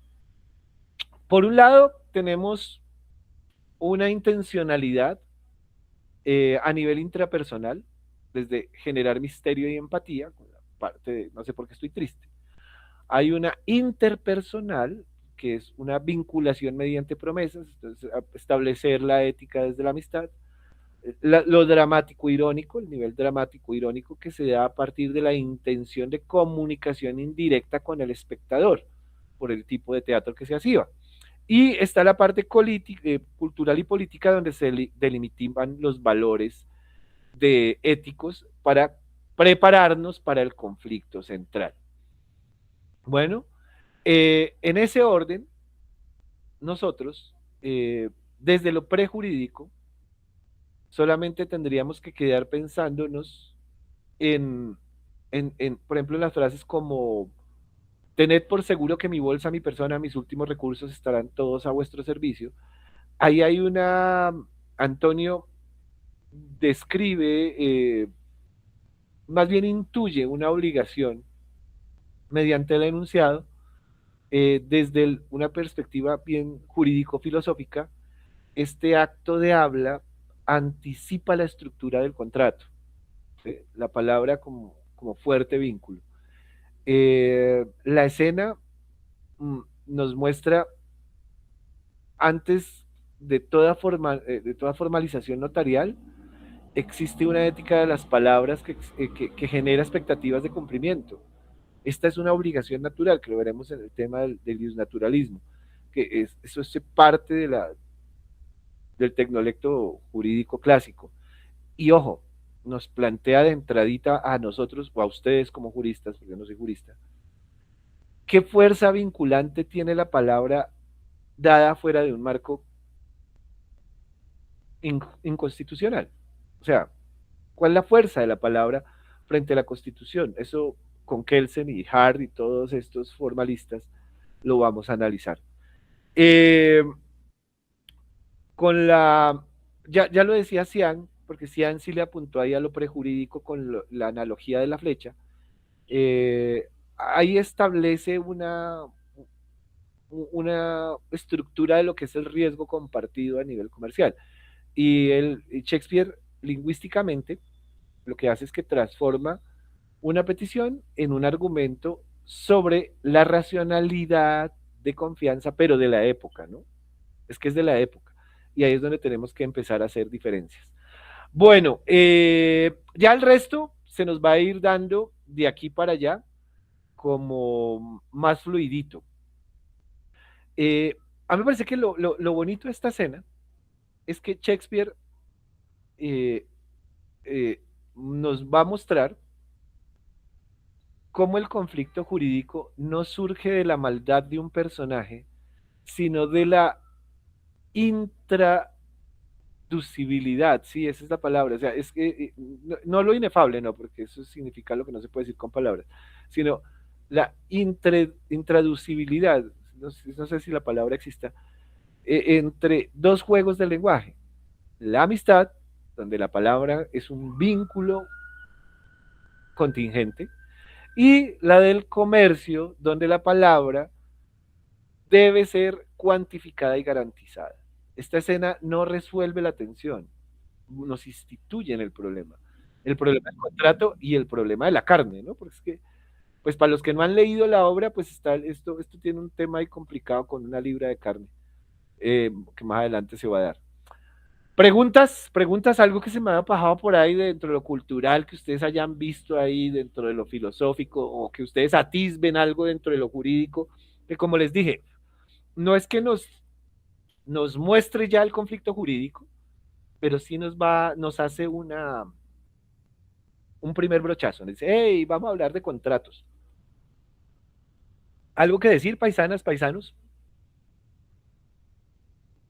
por un lado tenemos una intencionalidad a nivel intrapersonal, desde generar misterio y empatía, con la parte de no sé por qué estoy triste. Hay una interpersonal, que es una vinculación mediante promesas, entonces establecer la ética desde la amistad. Lo dramático irónico, el nivel dramático irónico que se da a partir de la intención de comunicación indirecta con el espectador, por el tipo de teatro que se hacía. Y está la parte cultural y política, donde se delimitan los valores éticos para prepararnos para el conflicto central. Bueno, en ese orden, nosotros, desde lo prejurídico, solamente tendríamos que quedar pensándonos por ejemplo, en las frases como: tened por seguro que mi bolsa, mi persona, mis últimos recursos estarán todos a vuestro servicio. Ahí hay Antonio describe, más bien intuye una obligación mediante el enunciado, desde una perspectiva bien jurídico-filosófica. Este acto de habla anticipa la estructura del contrato, la palabra como fuerte vínculo. La escena nos muestra, antes de toda formalización notarial, existe una ética de las palabras que genera expectativas de cumplimiento. Esta es una obligación natural, que lo veremos en el tema del iusnaturalismo, que eso es parte del tecnolecto jurídico clásico. Y ojo, nos plantea de entradita a nosotros, o a ustedes como juristas, porque yo no soy jurista, ¿qué fuerza vinculante tiene la palabra dada fuera de un marco inconstitucional? O sea, ¿cuál es la fuerza de la palabra frente a la Constitución? Eso, con Kelsen y Hart y todos estos formalistas, lo vamos a analizar. Ya lo decía Cian, porque Cian sí le apuntó ahí a lo prejurídico con la analogía de la flecha. Ahí establece una estructura de lo que es el riesgo compartido a nivel comercial. Y Shakespeare, lingüísticamente, lo que hace es que transforma una petición en un argumento sobre la racionalidad de confianza, pero de la época, ¿no? Es que es de la época. Y ahí es donde tenemos que empezar a hacer diferencias. Bueno, ya el resto se nos va a ir dando de aquí para allá como más fluidito. A mí me parece que lo bonito de esta escena es que Shakespeare nos va a mostrar cómo el conflicto jurídico no surge de la maldad de un personaje, sino de la intraducibilidad, sí, esa es la palabra. O sea, es que no lo inefable, no, porque eso significa lo que no se puede decir con palabras, sino la intraducibilidad, no sé si la palabra exista, entre dos juegos del lenguaje: la amistad, donde la palabra es un vínculo contingente, y la del comercio, donde la palabra debe ser cuantificada y garantizada. Esta escena no resuelve la tensión, nos instituye en el problema del contrato y el problema de la carne, ¿no? Porque es que, pues para los que no han leído la obra, pues esto tiene un tema ahí complicado con una libra de carne, que más adelante se va a dar. Preguntas, algo que se me ha pasado por ahí dentro de lo cultural, que ustedes hayan visto ahí dentro de lo filosófico, o que ustedes atisben algo dentro de lo jurídico, que como les dije, no es que nos muestre ya el conflicto jurídico, pero sí nos hace un primer brochazo. Nos dice: hey, vamos a hablar de contratos. ¿Algo que decir, paisanas, paisanos?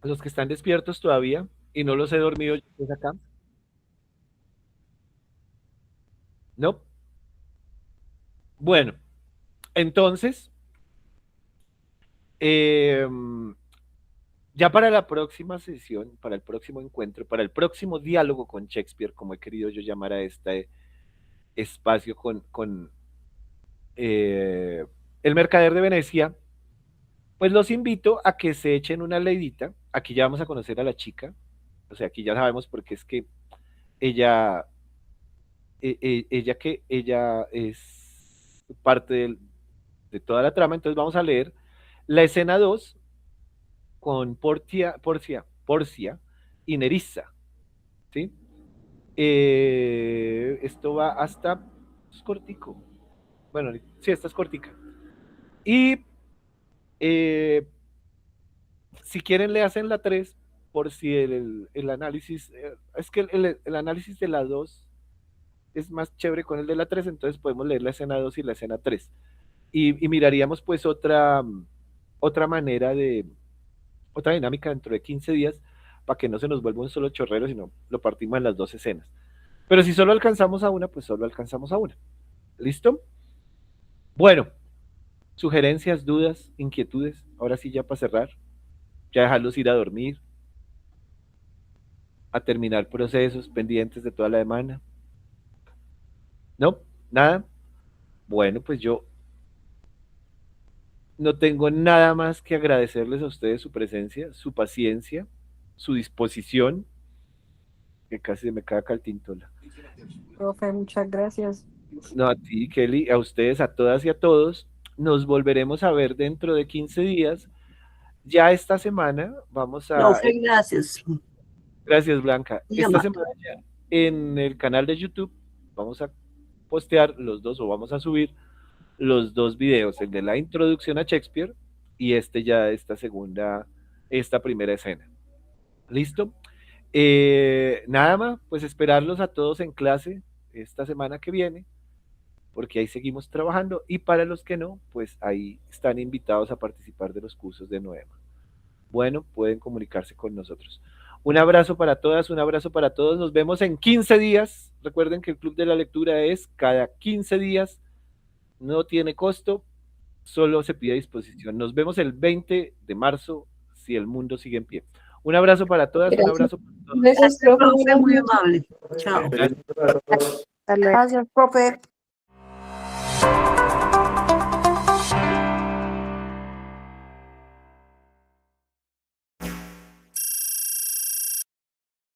Los que están despiertos todavía y no los he dormido yo pues acá. ¿No? Bueno, entonces, ya para la próxima sesión, para el próximo encuentro, para el próximo diálogo con Shakespeare, como he querido yo llamar a este espacio con El Mercader de Venecia, pues los invito a que se echen una leidita. Aquí ya vamos a conocer a la chica, o sea, aquí ya sabemos porque es que ella ella es parte de toda la trama. Entonces vamos a leer la escena 2 con Porcia y Nerissa, ¿sí? Esto va hasta, es cortico, bueno, sí, esta es cortica. Y si quieren le hacen la 3 por si el análisis, es que el análisis de la 2 es más chévere con el de la 3, entonces podemos leer la escena 2 y la escena 3. Y miraríamos pues otra manera otra dinámica dentro de 15 días para que no se nos vuelva un solo chorrero, sino lo partimos en las 2 escenas. Pero si solo alcanzamos a una, pues solo alcanzamos a una. ¿Listo? Bueno, sugerencias, dudas, inquietudes. Ahora sí, ya para cerrar, ya dejarlos ir a dormir, a terminar procesos pendientes de toda la semana. ¿No? ¿Nada? Bueno, pues yo no tengo nada más que agradecerles a ustedes su presencia, su paciencia, su disposición, que casi se me cae acá el tintola. Profe, muchas gracias. No, a ti, Kelly, a ustedes, a todas y a todos. Nos volveremos a ver dentro de 15 días. Ya esta semana vamos a... Profe, gracias. Gracias, Blanca. Y Esta amable. semana ya en el canal de YouTube vamos a postear los dos, o vamos a subir los dos videos, el de la introducción a Shakespeare y esta primera escena. ¿Listo? Nada más, pues esperarlos a todos en clase esta semana que viene, porque ahí seguimos trabajando, y para los que no, pues ahí están invitados a participar de los cursos de Noema. Bueno, pueden comunicarse con nosotros. Un abrazo para todas, un abrazo para todos. Nos vemos en 15 días. Recuerden que el Club de la Lectura es cada 15 días. No tiene costo, solo se pide disposición. Nos vemos el 20 de marzo, si el mundo sigue en pie. Un abrazo para todas, un abrazo para todos. Gracias, profe. Profe, muy amable. Chao. Hasta luego. Gracias, profe.